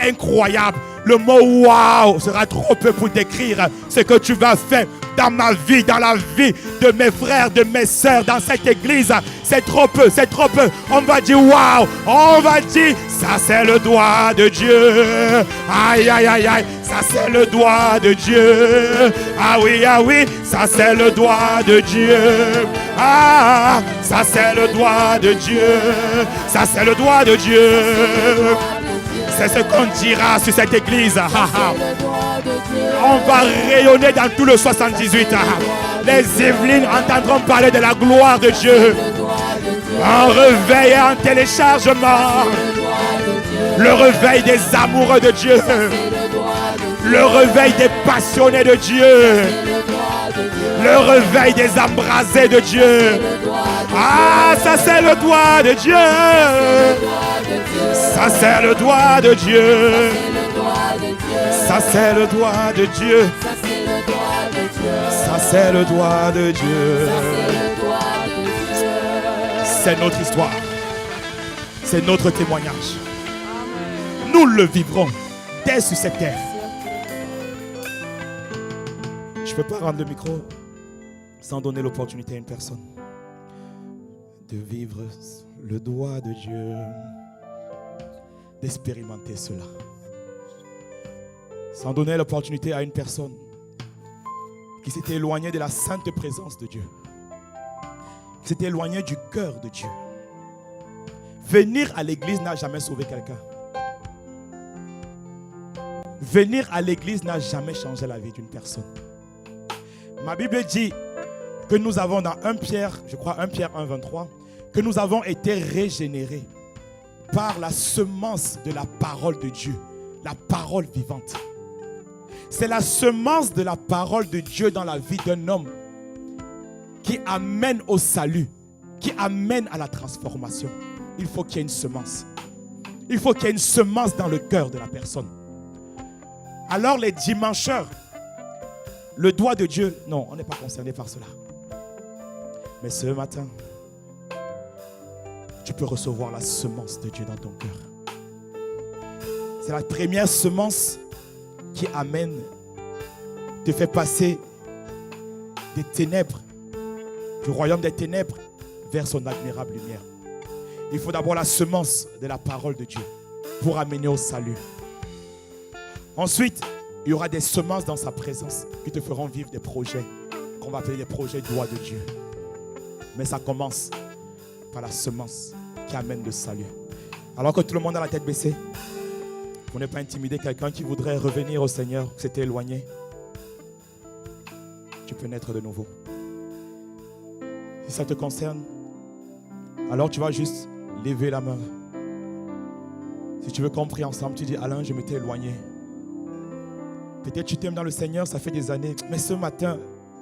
Speaker 1: incroyable. Le mot waouh sera trop peu pour décrire ce que tu vas faire dans ma vie, dans la vie de mes frères, de mes sœurs, dans cette église. C'est trop peu, c'est trop peu. On va dire waouh, on va dire ça c'est le doigt de Dieu. Aïe, aïe, aïe, aïe, ça c'est le doigt de Dieu. Ah oui, ça c'est le doigt de Dieu. Ah, ça c'est le doigt de Dieu. Ça c'est le doigt de Dieu. C'est ce qu'on dira sur cette église. On va rayonner dans tout le 78. Les Yvelines entendront parler de la gloire de Dieu. En réveil et en téléchargement. Le réveil des amoureux de Dieu. Le réveil des passionnés de Dieu. Le réveil des embrasés de Dieu. Ah, ça c'est le doigt de Dieu. Ça c'est le doigt de Dieu. Ça c'est le doigt de Dieu. Ça c'est le doigt de Dieu. C'est notre histoire. C'est notre témoignage. Nous le vivrons dès sur cette terre. Je ne peux pas rendre le micro sans donner l'opportunité à une personne de vivre le doigt de Dieu, d'expérimenter cela. Sans donner l'opportunité à une personne qui s'était éloignée de la sainte présence de Dieu, qui s'était éloignée du cœur de Dieu. Venir à l'église n'a jamais sauvé quelqu'un. Venir à l'église n'a jamais changé la vie d'une personne. Ma Bible dit que nous avons dans 1 Pierre, je crois 1 Pierre 1, 23, que nous avons été régénérés par la semence de la parole de Dieu, la parole vivante. C'est la semence de la parole de Dieu dans la vie d'un homme qui amène au salut, qui amène à la transformation. Il faut qu'il y ait une semence. Il faut qu'il y ait une semence dans le cœur de la personne. Alors les dimancheurs, le doigt de Dieu, non, on n'est pas concerné par cela. Mais ce matin, tu peux recevoir la semence de Dieu dans ton cœur. C'est la première semence qui amène, te fait passer des ténèbres, du royaume des ténèbres, vers son admirable lumière. Il faut d'abord la semence de la parole de Dieu pour amener au salut. Ensuite, il y aura des semences dans sa présence qui te feront vivre des projets qu'on va appeler des projets doigts de Dieu. Mais ça commence par la semence qui amène le salut. Alors que tout le monde a la tête baissée, pour ne pas intimider quelqu'un qui voudrait revenir au Seigneur, qui s'était éloigné, tu peux naître de nouveau. Si ça te concerne, alors tu vas juste lever la main. Si tu veux qu'on prie ensemble, tu dis Alain, je m'étais éloigné. Peut-être tu t'aimes dans le Seigneur, ça fait des années. Mais ce matin,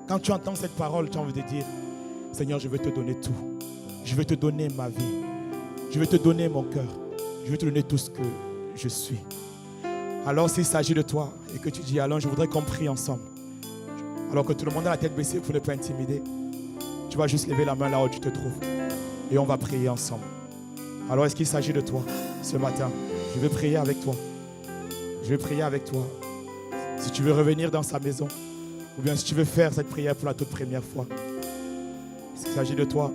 Speaker 1: quand tu entends cette parole, tu as envie de dire Seigneur, je veux te donner tout. Je veux te donner ma vie. Je veux te donner mon cœur. Je veux te donner tout ce que je suis. Alors s'il s'agit de toi et que tu dis Alain, je voudrais qu'on prie ensemble. Alors que tout le monde a la tête baissée pour ne pas intimider. Tu vas juste lever la main là où tu te trouves. Et on va prier ensemble. Alors est-ce qu'il s'agit de toi ce matin? Je veux prier avec toi. Je veux prier avec toi. Si tu veux revenir dans sa maison, ou bien si tu veux faire cette prière pour la toute première fois, s'agit de toi,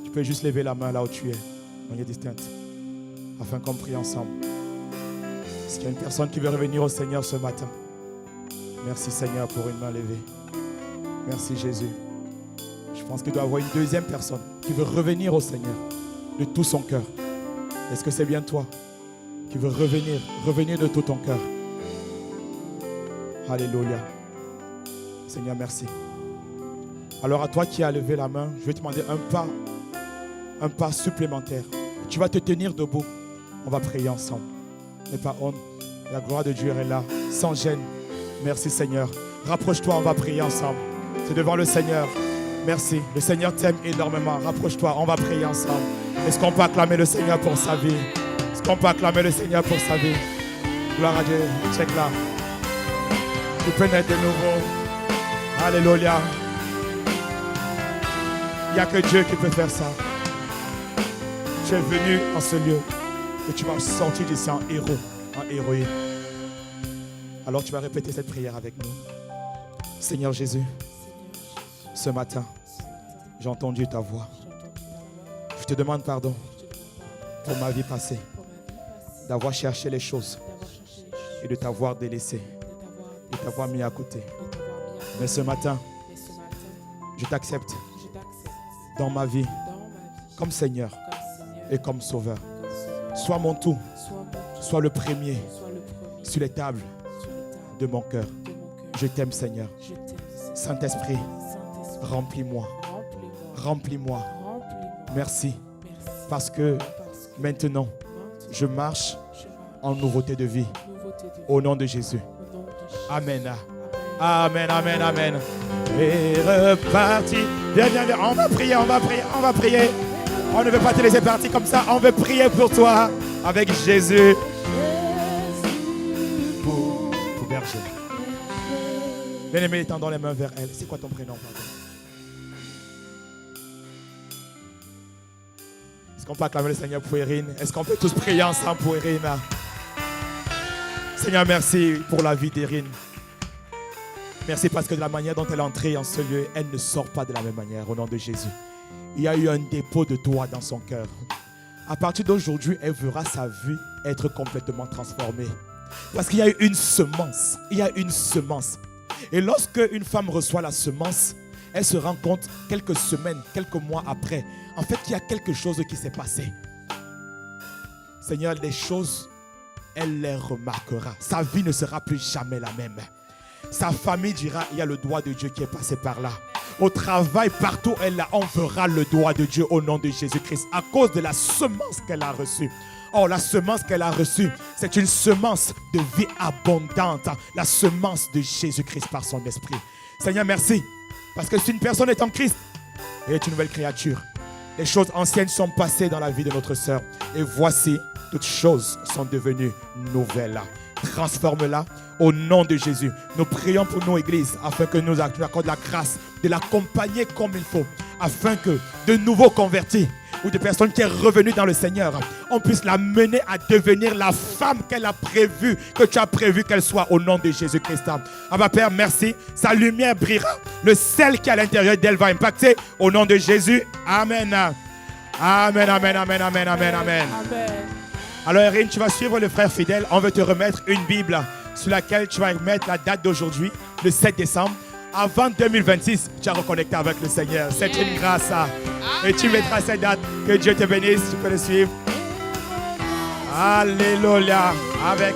Speaker 1: tu peux juste lever la main là où tu es, de manière distincte, afin qu'on prie ensemble. Est-ce qu'il y a une personne qui veut revenir au Seigneur ce matin? Merci Seigneur pour une main levée. Merci Jésus. Je pense qu'il doit y avoir une deuxième personne qui veut revenir au Seigneur de tout son cœur. Est-ce que c'est bien toi qui veux revenir de tout ton cœur? Alléluia. Seigneur, merci. Alors à toi qui as levé la main, je vais te demander un pas supplémentaire. Tu vas te tenir debout. On va prier ensemble. N'aie pas honte. La gloire de Dieu est là, sans gêne. Merci Seigneur. Rapproche-toi, on va prier ensemble. C'est devant le Seigneur. Merci. Le Seigneur t'aime énormément. Rapproche-toi, on va prier ensemble. Est-ce qu'on peut acclamer le Seigneur pour sa vie? Est-ce qu'on peut acclamer le Seigneur pour sa vie? Gloire à Dieu. Check là. Tu peux naître de nouveau. Alléluia. Il n'y a que Dieu qui peut faire ça. Tu es venu en ce lieu et tu vas sortir d'ici en héros, en héroïne. Alors tu vas répéter cette prière avec nous. Seigneur Jésus, ce matin, j'ai entendu ta voix. Je te demande pardon pour ma vie passée, d'avoir cherché les choses et de t'avoir délaissé, de t'avoir mis à côté. Mais ce matin, je t'accepte dans ma vie comme Seigneur et comme Sauveur. Sois mon tout, sois le premier sur les tables de mon cœur. Je t'aime Seigneur. Saint-Esprit, remplis-moi. Remplis-moi. Merci. Parce que maintenant, je marche en nouveauté de vie. Au nom de Jésus. Amen. Amen, amen, amen. Et reparti. Viens, viens, viens. On va prier, on va prier, on va prier. On ne veut pas te laisser partir comme ça. On veut prier pour toi avec Jésus. Pour berger. Bien-aimé, tendons les mains vers elle. C'est quoi ton prénom, pardon? Est-ce qu'on peut acclamer le Seigneur pour Irine? Est-ce qu'on peut tous prier ensemble pour Irine? Seigneur, merci pour la vie d'Irine. Merci parce que de la manière dont elle est entrée en ce lieu, elle ne sort pas de la même manière au nom de Jésus. Il y a eu un dépôt de toi dans son cœur. À partir d'aujourd'hui, elle verra sa vie être complètement transformée. Parce qu'il y a eu une semence. Il y a une semence. Et lorsque une femme reçoit la semence, elle se rend compte quelques semaines, quelques mois après, en fait, qu'il y a quelque chose qui s'est passé. Seigneur, les choses, elle les remarquera. Sa vie ne sera plus jamais la même. Sa famille dira, il y a le doigt de Dieu qui est passé par là. Au travail, partout elle là, on verra le doigt de Dieu au nom de Jésus-Christ à cause de la semence qu'elle a reçue. Oh, la semence qu'elle a reçue, c'est une semence de vie abondante. La semence de Jésus-Christ par son esprit. Seigneur, merci. Parce que si une personne est en Christ, elle est une nouvelle créature. Les choses anciennes sont passées dans la vie de notre sœur. Et voici, toutes choses sont devenues nouvelles. Transforme-la au nom de Jésus. Nous prions pour nos églises afin que nous accordions la grâce de l'accompagner comme il faut. Afin que de nouveaux convertis ou de personnes qui sont revenues dans le Seigneur, on puisse la mener à devenir la femme qu'elle a prévue, que tu as prévu qu'elle soit au nom de Jésus-Christ. Abba Père, merci. Sa lumière brillera. Le sel qui est à l'intérieur d'elle va impacter au nom de Jésus. Amen. Amen, amen, amen, amen, amen, amen. Alors Irine, tu vas suivre le frère fidèle. On veut te remettre une Bible sur laquelle tu vas mettre la date d'aujourd'hui, le 7 décembre. Avant 2026, tu as reconnecté avec le Seigneur. C'est une grâce. Et tu mettras cette date. Que Dieu te bénisse. Tu peux le suivre. Alléluia. Avec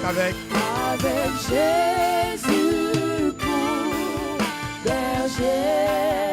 Speaker 1: Jésus pour berger.